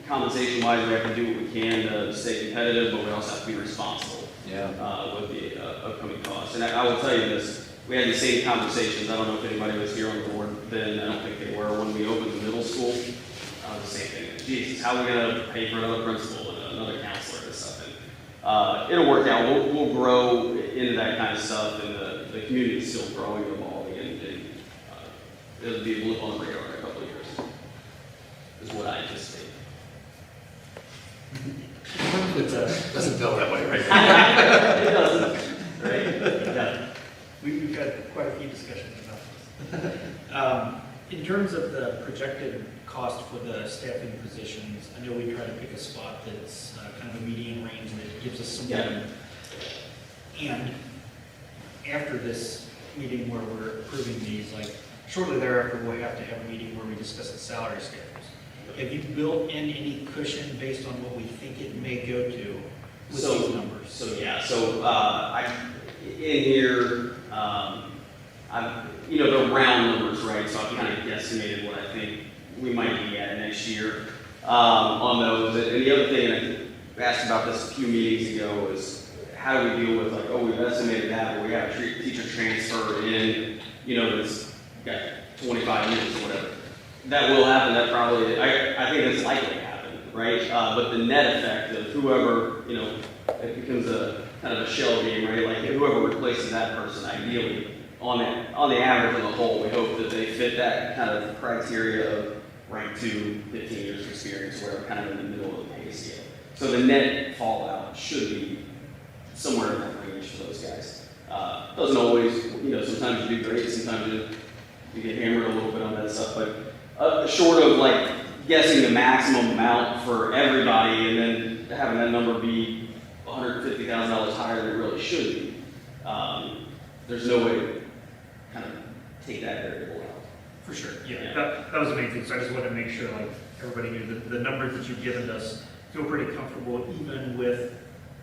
compensation-wise, we have to do what we can to stay competitive, but we also have to be responsible with the upcoming costs. And I will tell you this, we had the same conversations, I don't know if anybody was here on the board then, I don't think they were, when we opened the middle school, the same thing. Jesus, how are we going to pay for another principal and another counselor and stuff? And it'll work out, we'll grow into that kind of stuff, and the community is still growing and evolving, and it'll be a blip on the radar in a couple of years, is what I anticipate. It doesn't feel that way right now. It doesn't, right? Yeah. We've had quite a few discussions about this. In terms of the projected cost for the staffing positions, I know we try to pick a spot that's kind of a median range that gives us some. Yeah. And after this meeting where we're approving these, like shortly thereafter, we'll have to have a meeting where we discuss the salary schedules. Have you built in any cushion based on what we think it may go to with these numbers? In here, the round numbers, right? So I've kind of guesstimated what I think we might be at next year on those. And the other thing, and I think we asked about this a few meetings ago, is how do we deal with we've estimated that, but we have a teacher transfer in, that's got 25 minutes or whatever. That will happen. That probably, I think it's likely to happen, right? But the net effect of whoever, it becomes a kind of a shell game, right? Like whoever replaces that person, ideally, on the average of the whole, we hope that they fit that kind of criteria of rank 2, 15 years of experience, whatever, kind of in the middle of the pay scale. So the net fallout should be somewhere in that range for those guys. Doesn't always, sometimes you do great, sometimes you get hammered a little bit on that stuff, but short of guessing the maximum amount for everybody and then having that number be $150,000 higher than it really should be, there's no way to kind of take that variable out. For sure, yeah. That was the main thing, so I just wanted to make sure everybody knew that the numbers that you've given us feel pretty comfortable even with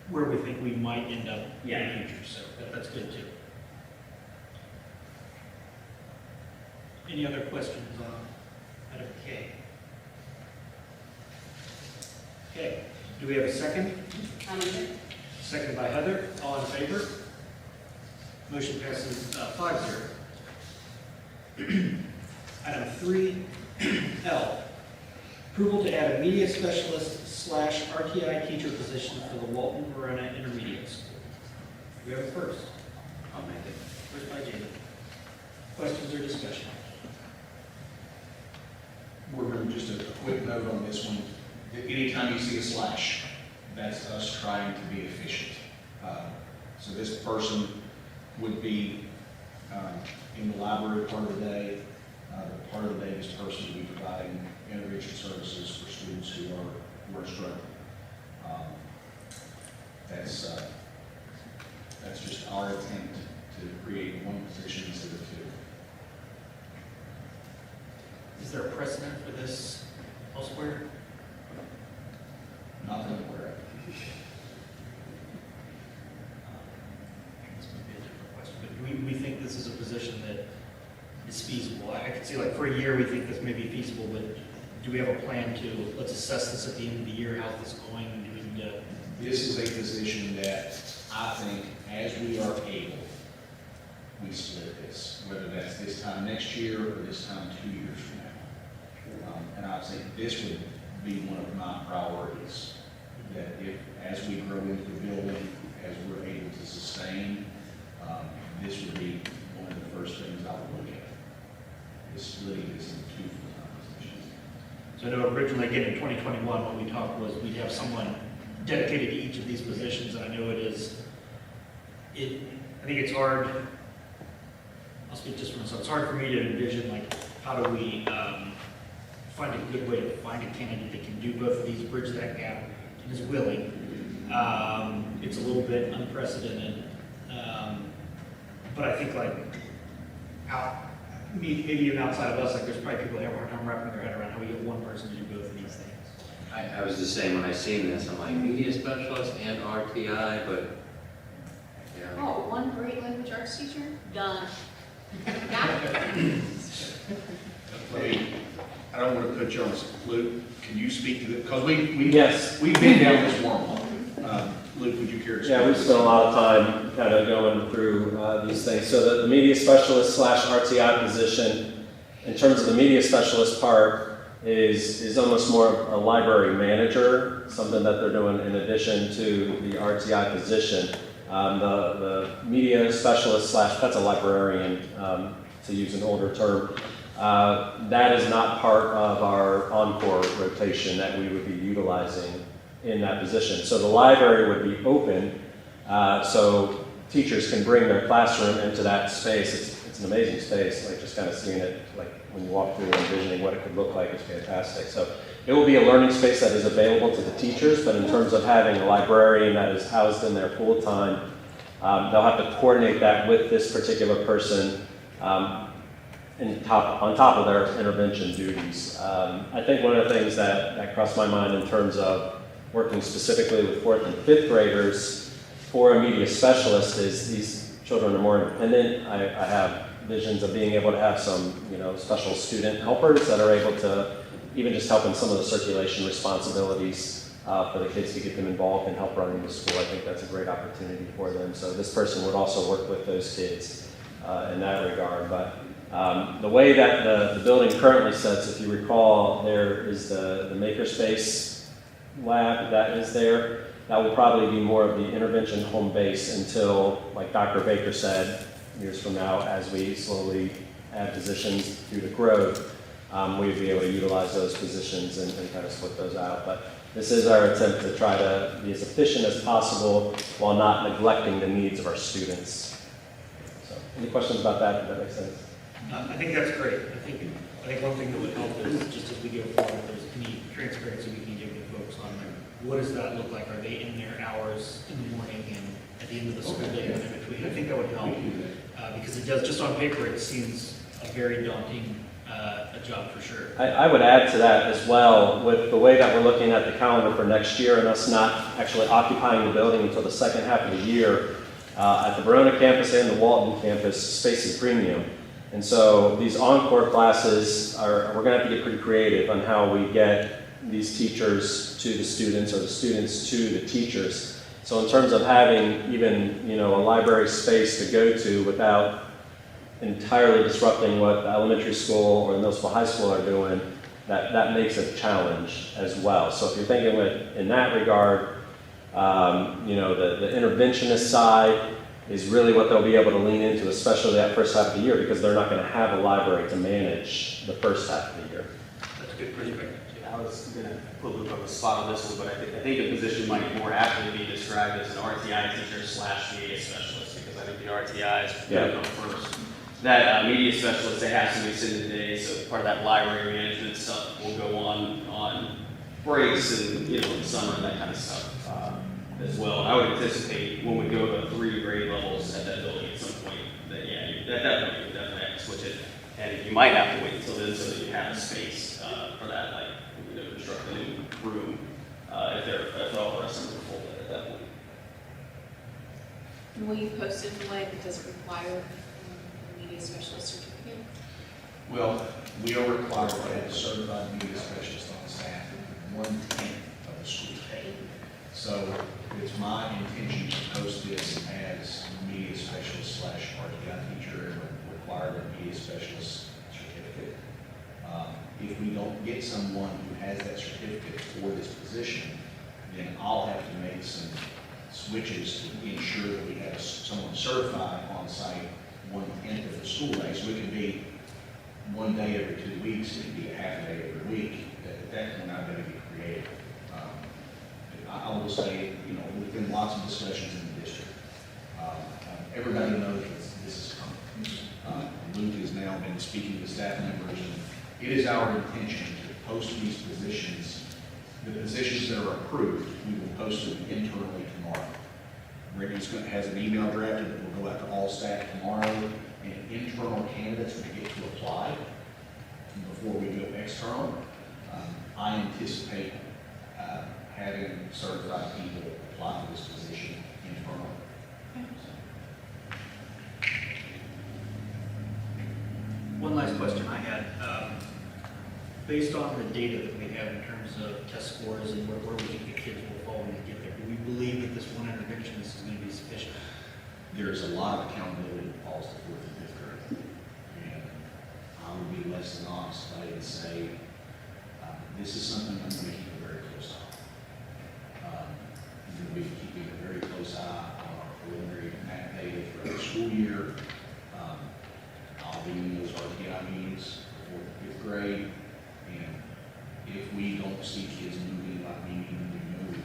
where we think we might end up in the future, so that's good too. Any other questions on item K? Okay, do we have a second? Second by Heather, all in favor? Motion passes 5-0. Item 3L, approval to add a media specialist / RTI teacher position for the Walton Verona Intermediate School. Do we have a first? I'll make it. First by David. Questions or discussion? We're going to just a quick note on this one. Anytime you see a slash, that's us trying to be efficient. So this person would be in the library part of the day. Part of the day, this person would be providing intervention services for students who are struggling. That's just our attempt to create one position instead of two. Is there a precedent for this elsewhere? Not that I'm aware of. This might be a different question, but do we think this is a position that is feasible? I could see for a year we think this may be feasible, but do we have a plan to, let's assess this at the end of the year, how's this going? Do we need to? This is a position that I think, as we are able, we split this, whether that's this time next year or this time 2 years from now. And I would say this would be one of my priorities that if, as we grow into the building, as we're able to sustain, this would be one of the first things I would look at, is splitting this into 2 full-time positions. So I know originally, again, in 2021, what we talked was we'd have someone dedicated to each of these positions, and I know I think it's hard, I'll speak just for myself, it's hard for me to envision, like, how do we find a good way to find a candidate that can do both of these, bridge that gap, and is willing. It's a little bit unprecedented, but I think, like, maybe even outside of us, like, there's probably people that have a hard time wrapping their head around how we get one person to do both of these things. I was the same when I seen this. I'm like, media specialist and RTI, but, yeah. Oh, one great language arts teacher, done. Got it. I don't want to put you on the spot. Luke, can you speak to this? Because Yes. we've been down this wormhole. Luke, would you care to speak? Yeah, we've spent a lot of time kind of going through these things. So the media specialist / RTI position, in terms of the media specialist part, is almost more of a library manager, something that they're doing in addition to the RTI position. The media specialist / that's a librarian, to use an older term. That is not part of our encore rotation that we would be utilizing in that position. So the library would be open, so teachers can bring their classroom into that space. It's an amazing space, like just kind of seeing it, like when you walk through and envisioning what it could look like is fantastic. So it will be a learning space that is available to the teachers, but in terms of having a librarian that is housed in there full time, they'll have to coordinate that with this particular person on top of their intervention duties. I think one of the things that crossed my mind in terms of working specifically with 4th and 5th graders for a media specialist is these children are more independent. I have visions of being able to have some, special student helpers that are able to even just help in some of the circulation responsibilities for the kids to get them involved and help running the school. I think that's a great opportunity for them. So this person would also work with those kids in that regard. But the way that the building currently sits, if you recall, there is the makerspace lab that is there. That will probably be more of the intervention home base until, like Dr. Baker said, years from now, as we slowly add positions due to growth, we would be able to utilize those positions and kind of split those out. But this is our attempt to try to be as efficient as possible while not neglecting the needs of our students. So, any questions about that? Does that make sense? I think that's great. I think one thing that would help is just as we go forward, if there's any transparency we can give to folks on, like, what does that look like? Are they in their hours in the morning and at the end of the school day and in between? I think that would help because it does, just on paper, it seems a very daunting a job for sure. I would add to that as well, with the way that we're looking at the calendar for next year and us not actually occupying the building until the second half of the year, at the Verona campus and the Walton campus, space is premium. And so these encore classes we're going to have to get pretty creative on how we get these teachers to the students or the students to the teachers. So in terms of having even, a library space to go to without entirely disrupting what the elementary school or the middle school, high school are doing, that makes a challenge as well. So if you're thinking in that regard, the interventionist side is really what they'll be able to lean into, especially that first half of the year, because they're not going to have a library to manage the first half of the year. That's a good perspective. I was going to put Luke on the spot on this one, but I think the position might more aptly be described as an RTI teacher / media specialist, because I think the RTI is going to come first. That media specialist, they have somebody sitting today, so part of that library management stuff will go on breaks and, in the summer and that kind of stuff as well. I would anticipate when we go to 3 grade levels at that building at some point, that, at that point, you definitely have to switch it. And you might have to wait until then so that you have a space for that, like, construct a new room if all the rest of them are full at that point. And will you post it in a way that doesn't require a media specialist certificate? Well, we are required to have a certified media specialist on staff, 1/10 of the school day. So it's my intention to post this as media specialist / RTI teacher and require the media specialist certificate. If we don't get someone who has that certificate for this position, then I'll have to make some switches to ensure that we have someone certified on site 1/10 of the school day. So it can be one day every 2 weeks, it can be a half a day every week. At that point, I'm going to be creative. I will say, you know, there's been lots of discussions in the district. Everybody knows this is coming. Luke has now been speaking to staff members, and it is our intention to post these positions, the positions that are approved, we will post them internally tomorrow. Has an email drafted that will go out to all staff tomorrow, and internal candidates will get to apply before we go external. I anticipate having certified people apply for this position internally. One last question I had. Based on the data that we have in terms of test scores and where we think the kids will fall when they get there, do we believe that this one interventionist is going to be sufficient? There's a lot of accountability that falls to 4th and 5th grade. And I would be less than honest if I didn't say, this is something I'm going to keep a very close eye on. I'm going to be keeping a very close eye on our preliminary math data throughout the school year. I'll be in those RTI meetings for 4th and 5th grade. And if we don't see kids moving like we need them to move,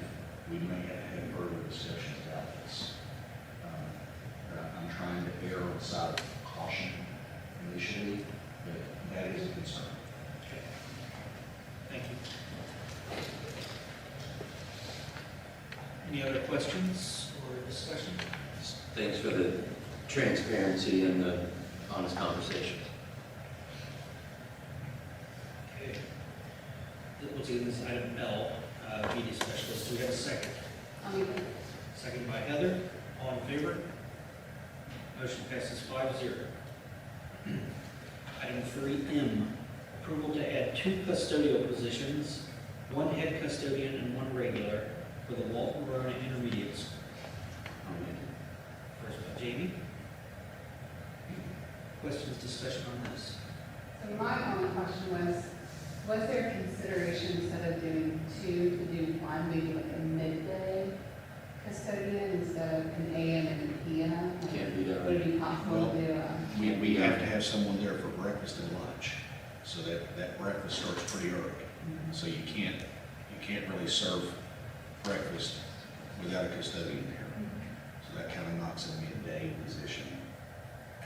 we may have to have further discussions about this. I'm trying to err on the side of caution initially, but that is a concern. Okay. Thank you. Any other questions or discussion? Thanks for the transparency and the honest conversations. Okay. We'll do this item L, media specialist. Do we have a second? I'll make it. Second by Heather. All in favor? Motion passes 5-0. Item 3M, approval to add 2 custodial positions, 1 head custodian and 1 regular for the Walton Road Intermediate School. First by Jamie. Questions, discussion on this? So my only question was there consideration instead of doing 2 to do 1, maybe like a midday custodian instead of an AM and an PM? Like, Can't be done. would it be possible to do We have to have someone there for breakfast and lunch, so that breakfast starts pretty early. So you can't really serve breakfast without a custodian there. So that kind of knocks a midday position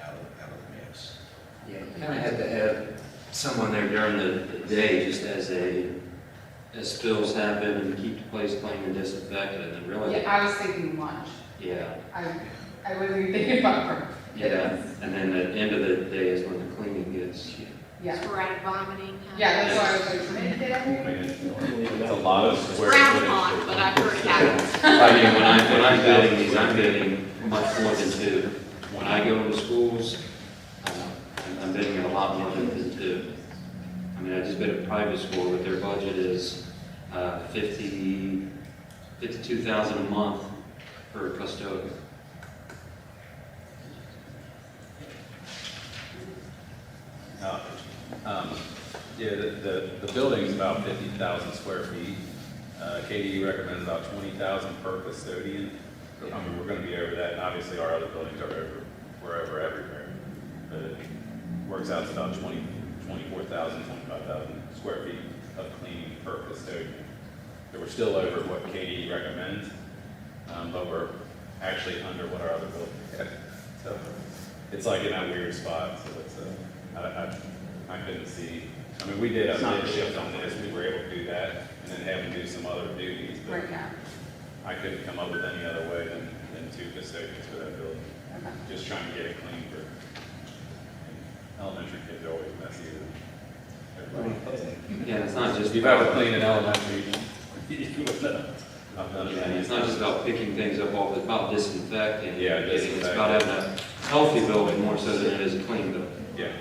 out of the mix. Yeah, you kind of have to have someone there during the day, just as spills happen, and keep the place clean and disinfected, and then really. Yeah, I was thinking lunch. Yeah, I wasn't even thinking about breakfast. yeah, and then the end of the day is when the cleaning gets. Yeah. Sporadic vomiting. Yeah, that's why I was like, midday. It's a lot of square Frowned footage. upon, but I've heard it happens. I mean, when I'm building these, I'm building much more than 2. When I go into schools, I'm bidding a lot more than 2. I mean, I just bid a private school, but their budget is $52,000 a month for a custodian. Yeah, the building's about 50,000 square feet. KDE recommends about 20,000 per custodian. I mean, we're gonna be over that, and obviously our other buildings are everywhere. But it works out to about 24,000, 25,000 square feet of cleaning per custodian. So we're still over what KDE recommends, but we're actually under what our other buildings have. So it's like in that weird spot, so it's, I couldn't see, I mean, we did a mid shift on this, we were able to do that, and then have them do some other duties, but Right now. I couldn't come up with any other way than 2 custodians for that building. Okay. Just trying to get it clean for, elementary kids are always messy. Yeah, it's not just If you've ever cleaned an elementary, you would know. I've done it. Yeah, it's not just about picking things up off, it's about disinfecting. Yeah, It's about having a healthy building more so than it is a clean building. Yeah.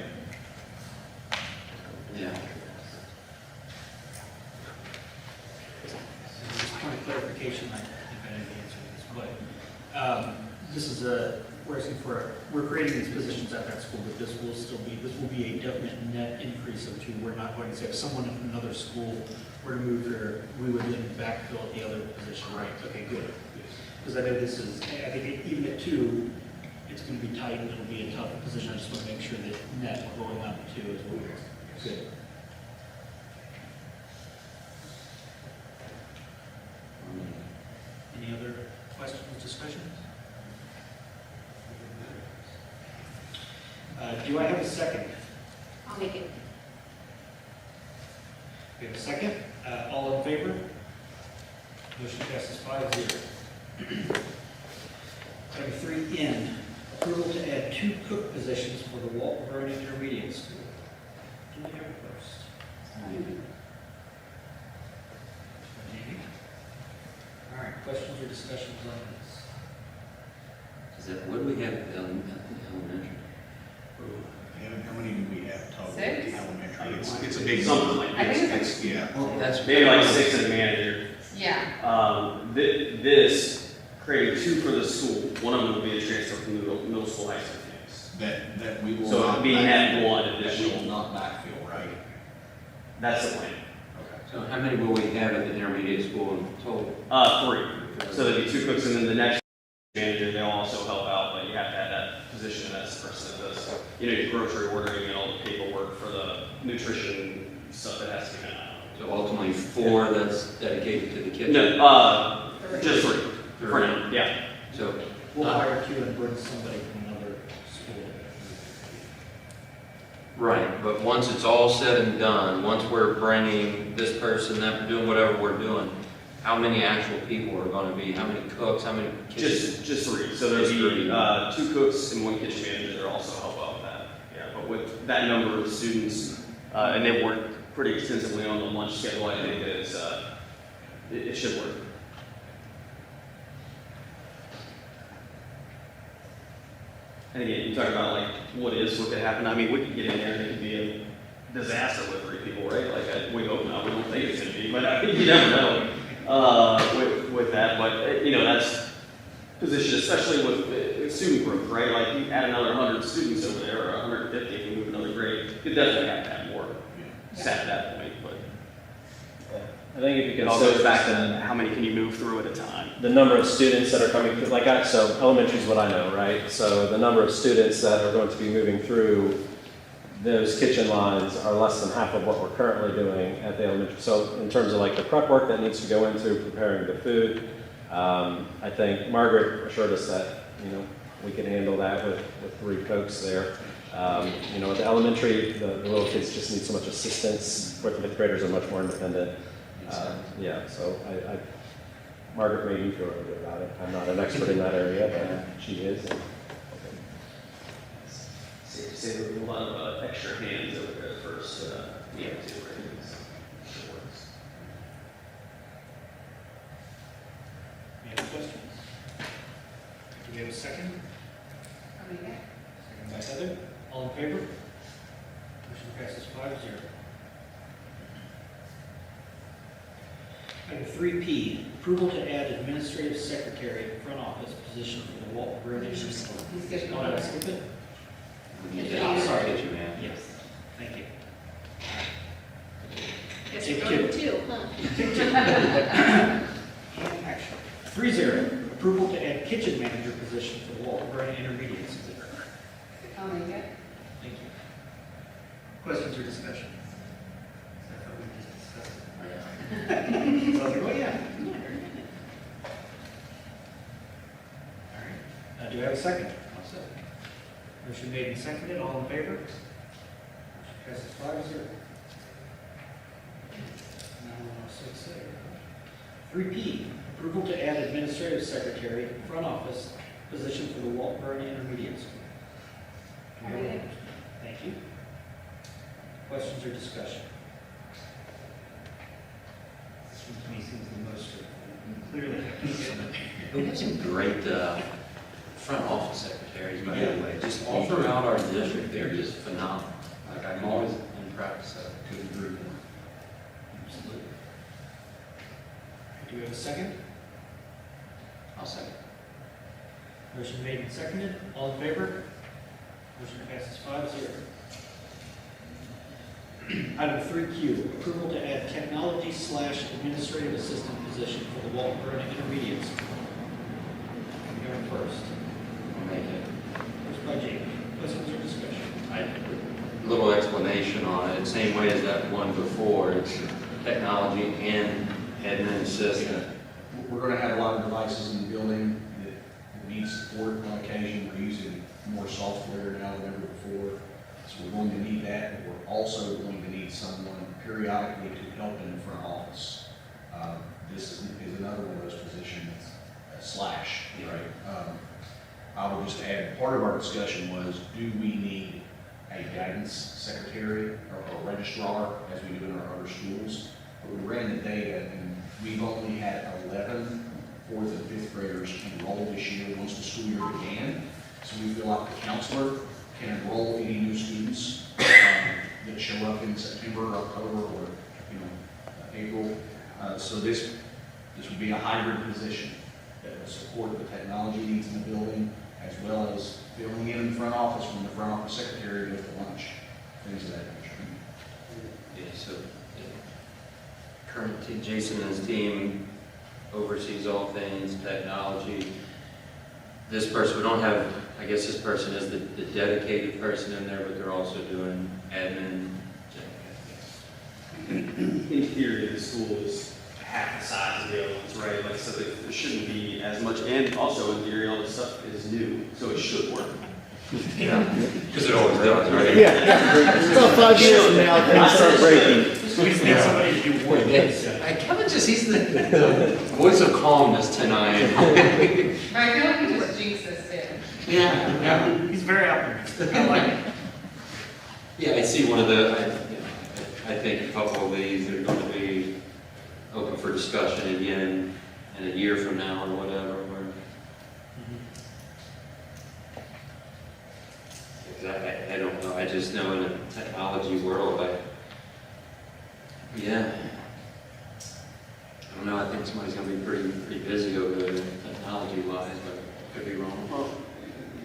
Yeah. Just point of clarification, I think I didn't answer this, but this is we're asking for, we're creating these positions at that school, but this will be a definite net increase of two. We're not going to say if someone in another school were to move here, we would then backfill the other position, right? Okay, good. Because I know this is, I think even at two, it's going to be tight and it'll be a tough position. I just want to make sure that net we're going up to two is what we're, good. Any other questions, discussions? Do I have a second? I'll make it. We have a second. All in favor? Motion passes 5-0. Item 3N, approval to add 2 cook positions for the Walton Road Intermediate School. Do we have it first? All right, questions or discussions on this? Is that, what do we have at the elementary? How many do we have total? 6? Elementary, it's a big Something number. like that. I think it's Yeah. That's Maybe like 6 in the manager. Yeah. This, creating 2 for the school, one of them will be a transfer from the middle school, high school campus. That we will So not. it'll be net 1 That we additional. will not backfill, right? That's the plan. So how many will we have at the intermediate school in total? 3. So there'll be 2 cooks, and then the next manager, they'll also help out, but you have to have that position, and that's the person that does, your grocery ordering and all the paperwork for the nutrition stuff that has to be done. So ultimately 4 that's dedicated to the kitchen? No, just 3. For now, yeah. So, We'll hire 2 and bring somebody from another school. right, but once it's all said and done, once we're bringing this person, that, doing whatever we're doing, how many actual people are gonna be, how many cooks, how many kitchen? Just 3. So there'll Just be 3. 2 cooks and 1 kitchen manager that'll also help out with that. Yeah, but with that number of students, and they work pretty extensively on the lunch schedule, I think that it's, it should work. And again, you talk about like what could happen. I mean, we could get in there and it could be a disaster with 3 people, right? Like we hope not. We don't think it's going to be, but you never know with that. But that's position, especially with student growth, right? Like you add another 100 students over there, or 150 if you move another grade, you definitely have to have more staff at that point. But I think if you it all goes consider back to how many can you move through at a time. the number of students that are coming through, so elementary is what I know, right? So the number of students that are going to be moving through those kitchen lines are less than half of what we're currently doing at the elementary. So in terms of like the prep work that needs to go into preparing the food, I think Margaret assured us that, we can handle that with 3 cooks there. At the elementary, the little kids just need so much assistance. 4th and 5th graders are much more independent. So Margaret made me feel really good about it. I'm not an expert in that area, but she is. Safe to say there will be a lot of extra hands over there first. Too, right? Any other questions? Do we have a second? I'll make it. Second by Heather. All in favor? Motion passes 5-0. Item 3P, approval to add administrative secretary front office position for the Walton Road Intermediate School. He's good. Oh, did I skip it? Yeah, sorry, kitchen man. Yes, thank you. Guess Take you're going to, huh? Action. 3-0, approval to add kitchen manager position for the Walton Road Intermediate School. I'll make it. Thank you. Questions or discussion? I thought we just discussed it. So I was like, oh, yeah. All right. Do I have a second? I'll second. Motion made and seconded. All in favor? Motion passes 5-0. Now, 6A. 3P, approval to add administrative secretary, front office position for the Walton Road Intermediate School. Do we have a motion? Thank you. Questions or discussion? This one to me seems the most clearly. We have some great front office secretaries, by the way, just all throughout our district. They're just phenomenal. Like I'm always impressed to the group. Absolutely. Do we have a second? I'll second. Motion made and seconded. All in favor? Motion passes 5-0. Item 3Q, approval to add technology/administrative assistant position for the Walton Vernon Intermediate School. Going first. I'll make it. First by Jake. Questions or discussion? Little explanation on it, same way as that one before, it's technology and admin assistant. We're gonna have a lot of devices in the building that need support on occasion. We're using more software now than ever before. So we're going to need that, but we're also going to need someone periodically to help in the front office. This is another one of those positions, slash, right? I will just add, part of our discussion was, do we need a guidance secretary or a registrar, as we do in our other schools? But we ran the data, and we've only had 11 fourth and fifth graders enrolled this year once the school year began. So we feel like the counselor can enroll any new students that show up in September, October, or April. So this would be a hybrid position that would support the technology needs in the building, as well as filling in the front office when the front office secretary goes to lunch, things of that nature. Yeah, so Jason and his team oversees all things technology. This person, we don't have, I guess this person is the dedicated person in there, but they're also doing admin. In theory, the school is half the size of the other ones, right? Like, so there shouldn't be as much, and also in theory, all this stuff is new, so it should work. Yeah, because it always does, right? About 5 years from now, things start breaking. We just need somebody to do work. Kevin he's the voice of calmness tonight. But I feel like he just jinxed this too. Yeah, he's very optimistic. I like it. Yeah, I see one of the, I think a couple of these are going to be open for discussion again in a year from now or whatever. I don't know, I just know in a technology world, I don't know, I think somebody's going to be pretty busy over there technology-wise, but I could be wrong. Well,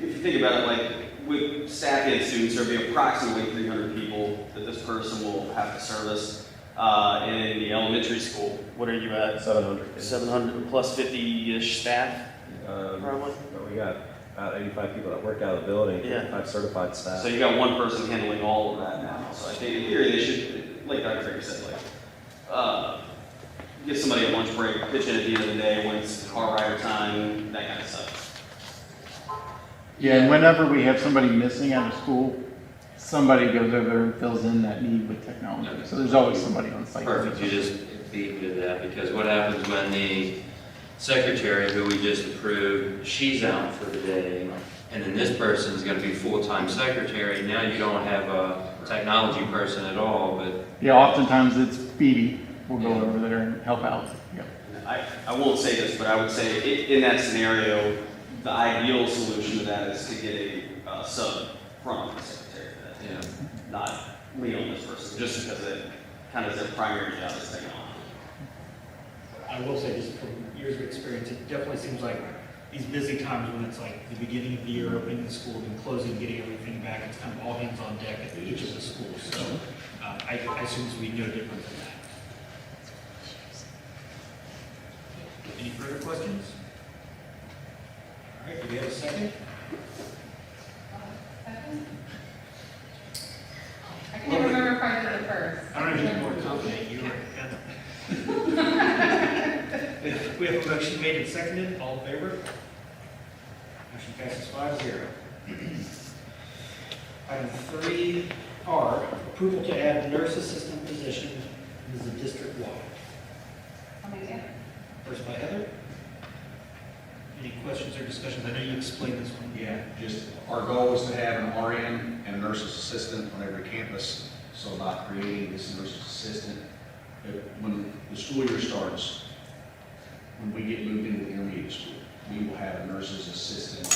if you think about it, like with staff and students, there'll be approximately 300 people that this person will have to service. And in the elementary school, what are you at? 700. 700 plus 50-ish staff, probably. But we got about 85 people that work out of the building, Yeah. 5 certified staff. So you got one person handling all of that now. So I think in theory they should, like Dr. Baker said, give somebody a lunch break, pitch in at the end of the day when it's car rider time, that kind of stuff. Yeah, and whenever we have somebody missing out of school, somebody goes over there and fills in that need with technology. So there's always somebody on site. Perfect, you just beat me to that, because what happens when the secretary, who we just approved, she's out for the day, and then this person's gonna be full-time secretary, now you don't have a technology person at all, but. Yeah, oftentimes it's Phoebe. We'll go over there and help out. Yeah. I won't say this, but I would say in that scenario, the ideal solution to that is to get a sub front office secretary for that. Yeah. Not lean on this person, just because it kind of is their primary job is technology. I will say, just from years of experience, it definitely seems like these busy times when it's like the beginning of the year, opening the school, and closing, getting everything back, it's kind of all hands on deck at each of the schools. So I assume this will be no different than that. Any further questions? All right, do we have a second? Second? I can't remember if I did it first. I don't know if you're more confident, you were. We have a motion made and seconded, all in favor? Motion passes 5-0. Item 3R, approval to add nurse assistant position is the district-wide. I'll make it. First by Heather. Any questions or discussions? I know you explained this one. Yeah, just our goal is to have an RN and a nurse's assistant on every campus. So by creating this nurse's assistant, when the school year starts, when we get moved into the intermediate school, we will have a nurse's assistant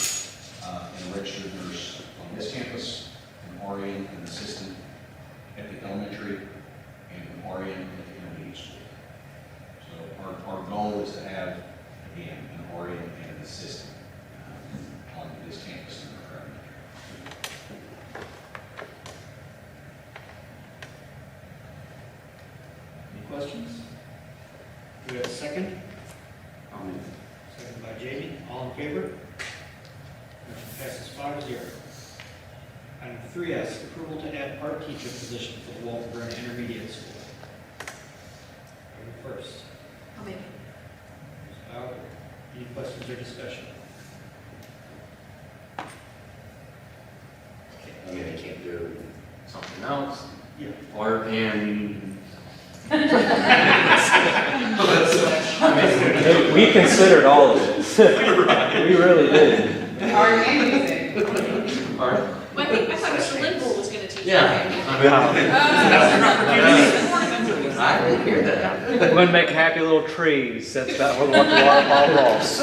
and a registered nurse on this campus, an RN and an assistant at the elementary, and an RN at the intermediate school. So our goal is to have, again, an RN and an assistant. questions? Do we have a second? I'll move. Second by Jamie. All in favor? Motion passes 5-0. Item 3S, approval to add art teacher position for the Walton Burn Intermediate School. First. I'll make it. Ms. Bauer, any questions or discussion? I mean, they can't do something else, Yeah. or, and. We considered all of it. We really did. Art and music. Or, Well, I thought Mr. Linville was gonna teach. yeah. I didn't hear that. We're going to make happy little trees. That's about what the waterfall rolls.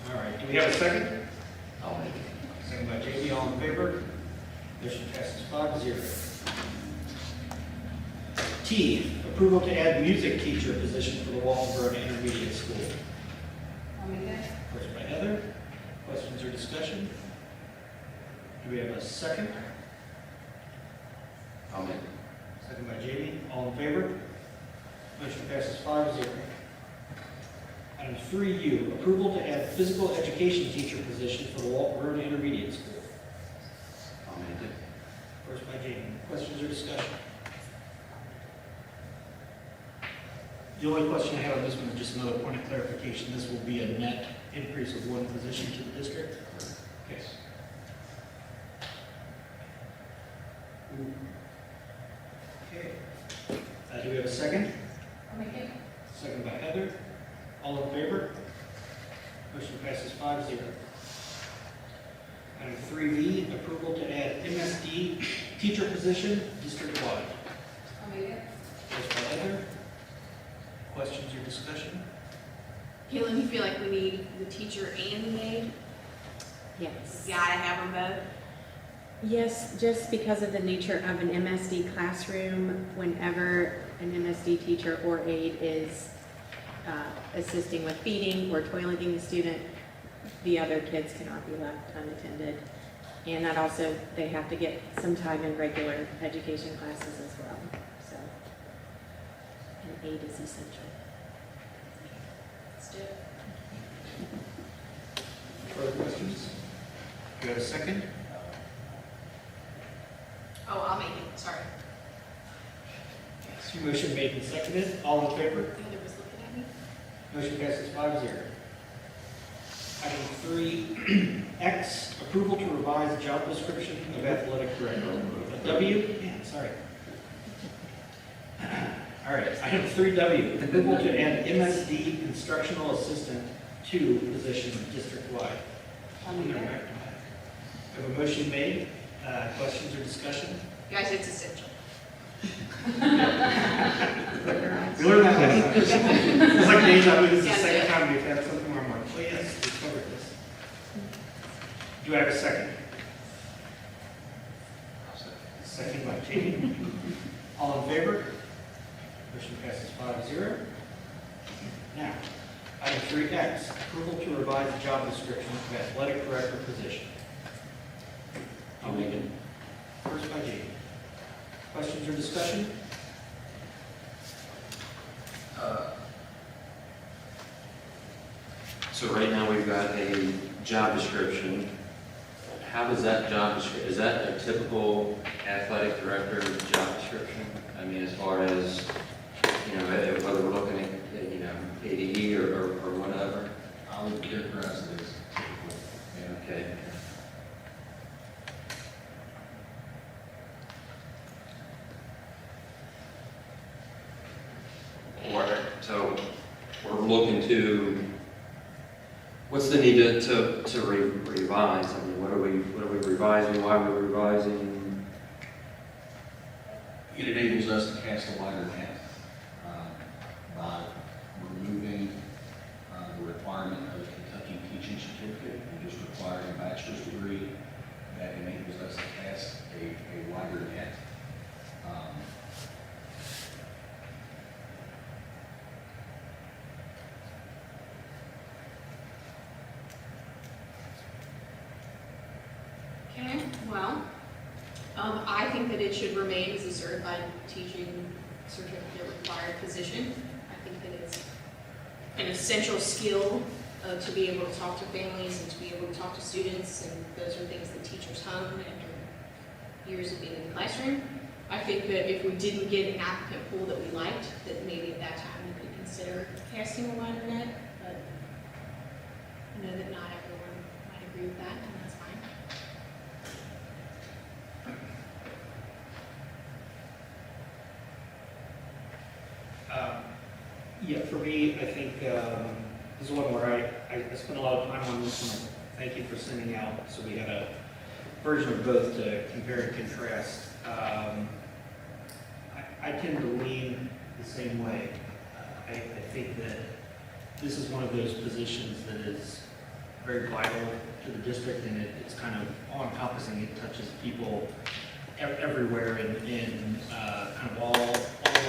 All right, do we have a second? I'll make it. Second by JB, all in favor? Motion passes 5-0. T, approval to add music teacher position for the Walton Burn Intermediate School. I'll make it. First by Heather. Questions or discussion? Do we have a second? I'll make it. Second by JB, all in favor? Motion passes 5-0. Item 3U, approval to add physical education teacher position for the Walton Burn Intermediate School. I'll make it. First by Jamie. Questions or discussion? The only question I have on this one is just another point of clarification. This will be a net increase of one position to the district? Okay. Okay. Do we have a second? I'll make it. Second by Heather. All in favor? Motion passes 5-0. Item 3B, approval to add MSD teacher position district-wide. I'll make it. First by Heather. Questions or discussion? Caitlin, you feel like we need the teacher and the aide? Yes. Gotta have them both? Yes, just because of the nature of an MSD classroom, whenever an MSD teacher or aide is assisting with feeding or toileting the student, the other kids cannot be left unattended. And that also, they have to get some time in regular education classes as well. So an aide is essential. Let's do it. Further questions? Do you have a second? Oh, I'll make it, sorry. Yes. Motion made and seconded. All in favor? Heather was looking at me. Motion passes 5-0. Item 3X, approval to revise job description of athletic director. Sorry. All right, item 3W, approval to add MSD instructional assistant to position district-wide. I'll make it. We have a motion made. Questions or discussion? Guys, it's essential. We learned that last time. It's like deja vu. This is the Yes, second yes. time we've had something where I'm like, oh yes, we covered this. Do I have a second? Second by Jamie. All in favor? Motion passes 5-0. Now, item 3X, approval to revise the job description of athletic director position. I'll make it. First by Jamie. Questions or discussion? So right now, we've got a job description. How does that job description, is that a typical athletic director job description? I mean, as far as, whether we're looking at, ADE or whatever? I would characterize it as typical. Okay. So we're looking to, what's the need to revise? I mean, what are we revising? Why are we revising? It enables us to cast a wider net by removing the requirement of a Kentucky teaching certificate and just requiring a bachelor's degree. That enables us to cast a wider net. Okay, well, I think that it should remain as a certified teaching certificate required position. I think that it's an essential skill to be able to talk to families and to be able to talk to students, and those are things that teachers hone after years of being in the classroom. I think that if we didn't get an applicant pool that we liked, that maybe at that time we could consider casting a wider net, but I know that not everyone might agree with that, and that's fine. Yeah, for me, I think this is one where I spent a lot of time on this one. Thank you for sending out, so we had a version of both to compare and contrast. I tend to lean the same way. I think that this is one of those positions that is very vital to the district, and it's kind of all-encompassing. It touches people everywhere in kind of all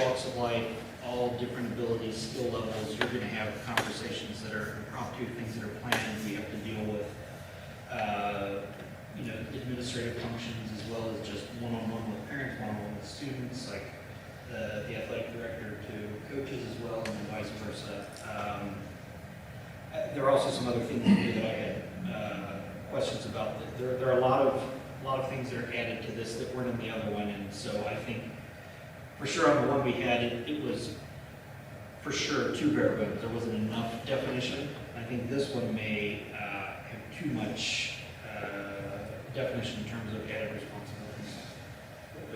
walks of life, all different abilities, skill levels. You're going to have conversations that are impromptu, things that are planned. We have to deal with, administrative functions as well as just one-on-one with parents, one-on-one with students, like the athletic director to coaches as well, and then vice versa. There are also some other things that I had questions about. There are a lot of things that are added to this that weren't in the other one, and so I think for sure on the one we had, it was for sure too bare bones. There wasn't enough definition. I think this one may have too much definition in terms of added responsibilities.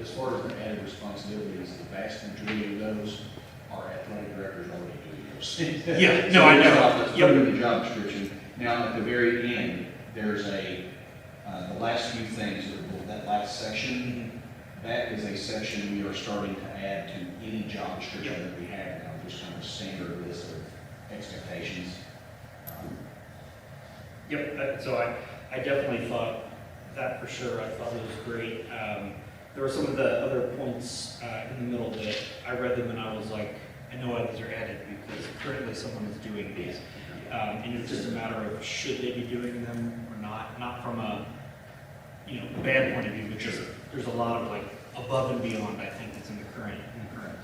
As far as the added responsibilities, the vast majority of those are athletic directors already doing those. Yeah, no, I know. It's in the job description. Now, at the very end, there's the last few things, that last section, that is a section we are starting to add to any job description that we have now, just kind of standard list of expectations. Yep, so I definitely thought that for sure. I thought it was great. There were some of the other points in the middle that I read them and I was like, I know why these are added because currently someone is doing these. And it's just a matter of should they be doing them or not from a bad point of view, but just there's a lot of like above and beyond I think that's in the current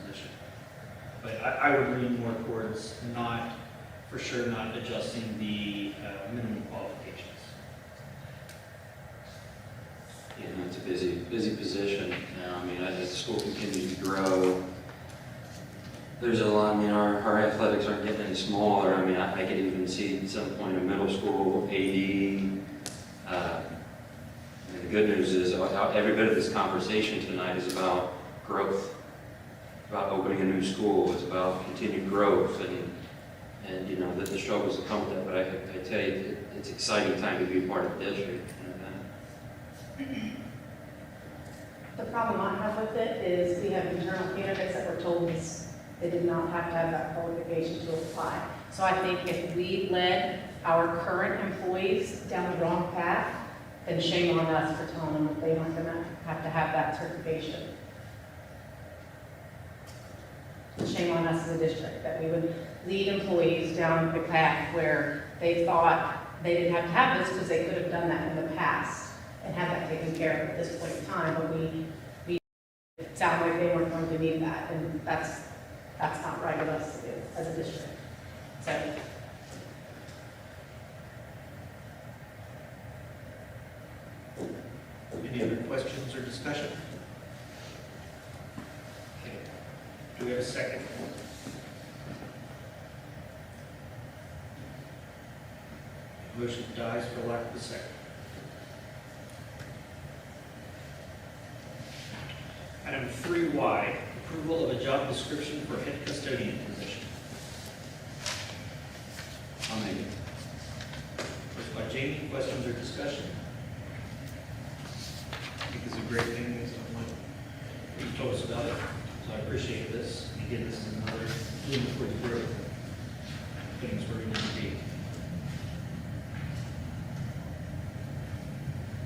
position. But I would lean more towards not adjusting the minimum qualifications. Yeah, it's a busy position now. I mean, as the school continues to grow, there's a lot. I mean, our athletics aren't getting any smaller. I mean, I could even see at some point in middle school AD. And the good news is every bit of this conversation tonight is about growth, about opening a new school. It's about continued growth and the struggles that come with that. But I tell you, it's an exciting time to be a part of the district. The problem I have with it is we have internal candidates that were told they did not have to have that qualification to apply. So I think if we led our current employees down the wrong path, then shame on us for telling them that they aren't going to have that certification. Shame on us as a district that we would lead employees down the path where they thought they didn't have to have this because they could have done that in the past and had that taken care of at this point in time, but we sound like they weren't going to need that, and that's not right of us to do as a district. So. Any other questions or discussion? Okay. Do we have a second? Motion dies for lack of a second. Item 3Y, approval of a job description for head custodian position. I'll make it. First by Jamie, questions or discussion? I think it's a great thing, based on what you told us about it, so I appreciate this. Again, this is another bloom for the growth of things where we need to be.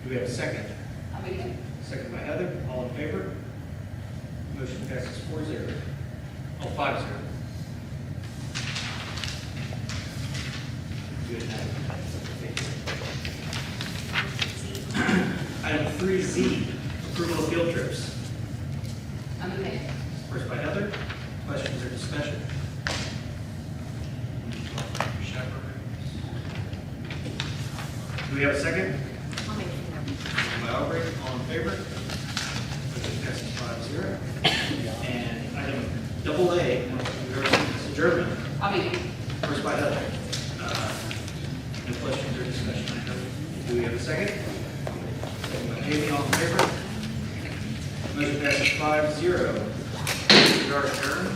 Do we have a second? I'll make it. Second by Heather, all in favor? Motion passes 4-0. Oh, 5-0. Good night. Item 3Z, Approval of field trips. I'm in favor. First by Heather. Questions or discussion? Do we have a second? I'll make it. By Aubrey, all in favor? Motion passes 5-0. And item double A, adjournment. I'll be. First by Heather. No questions or discussion, I know. Do we have a second? Second by Jamie, all in favor? Motion passes 5-0. We are adjourned.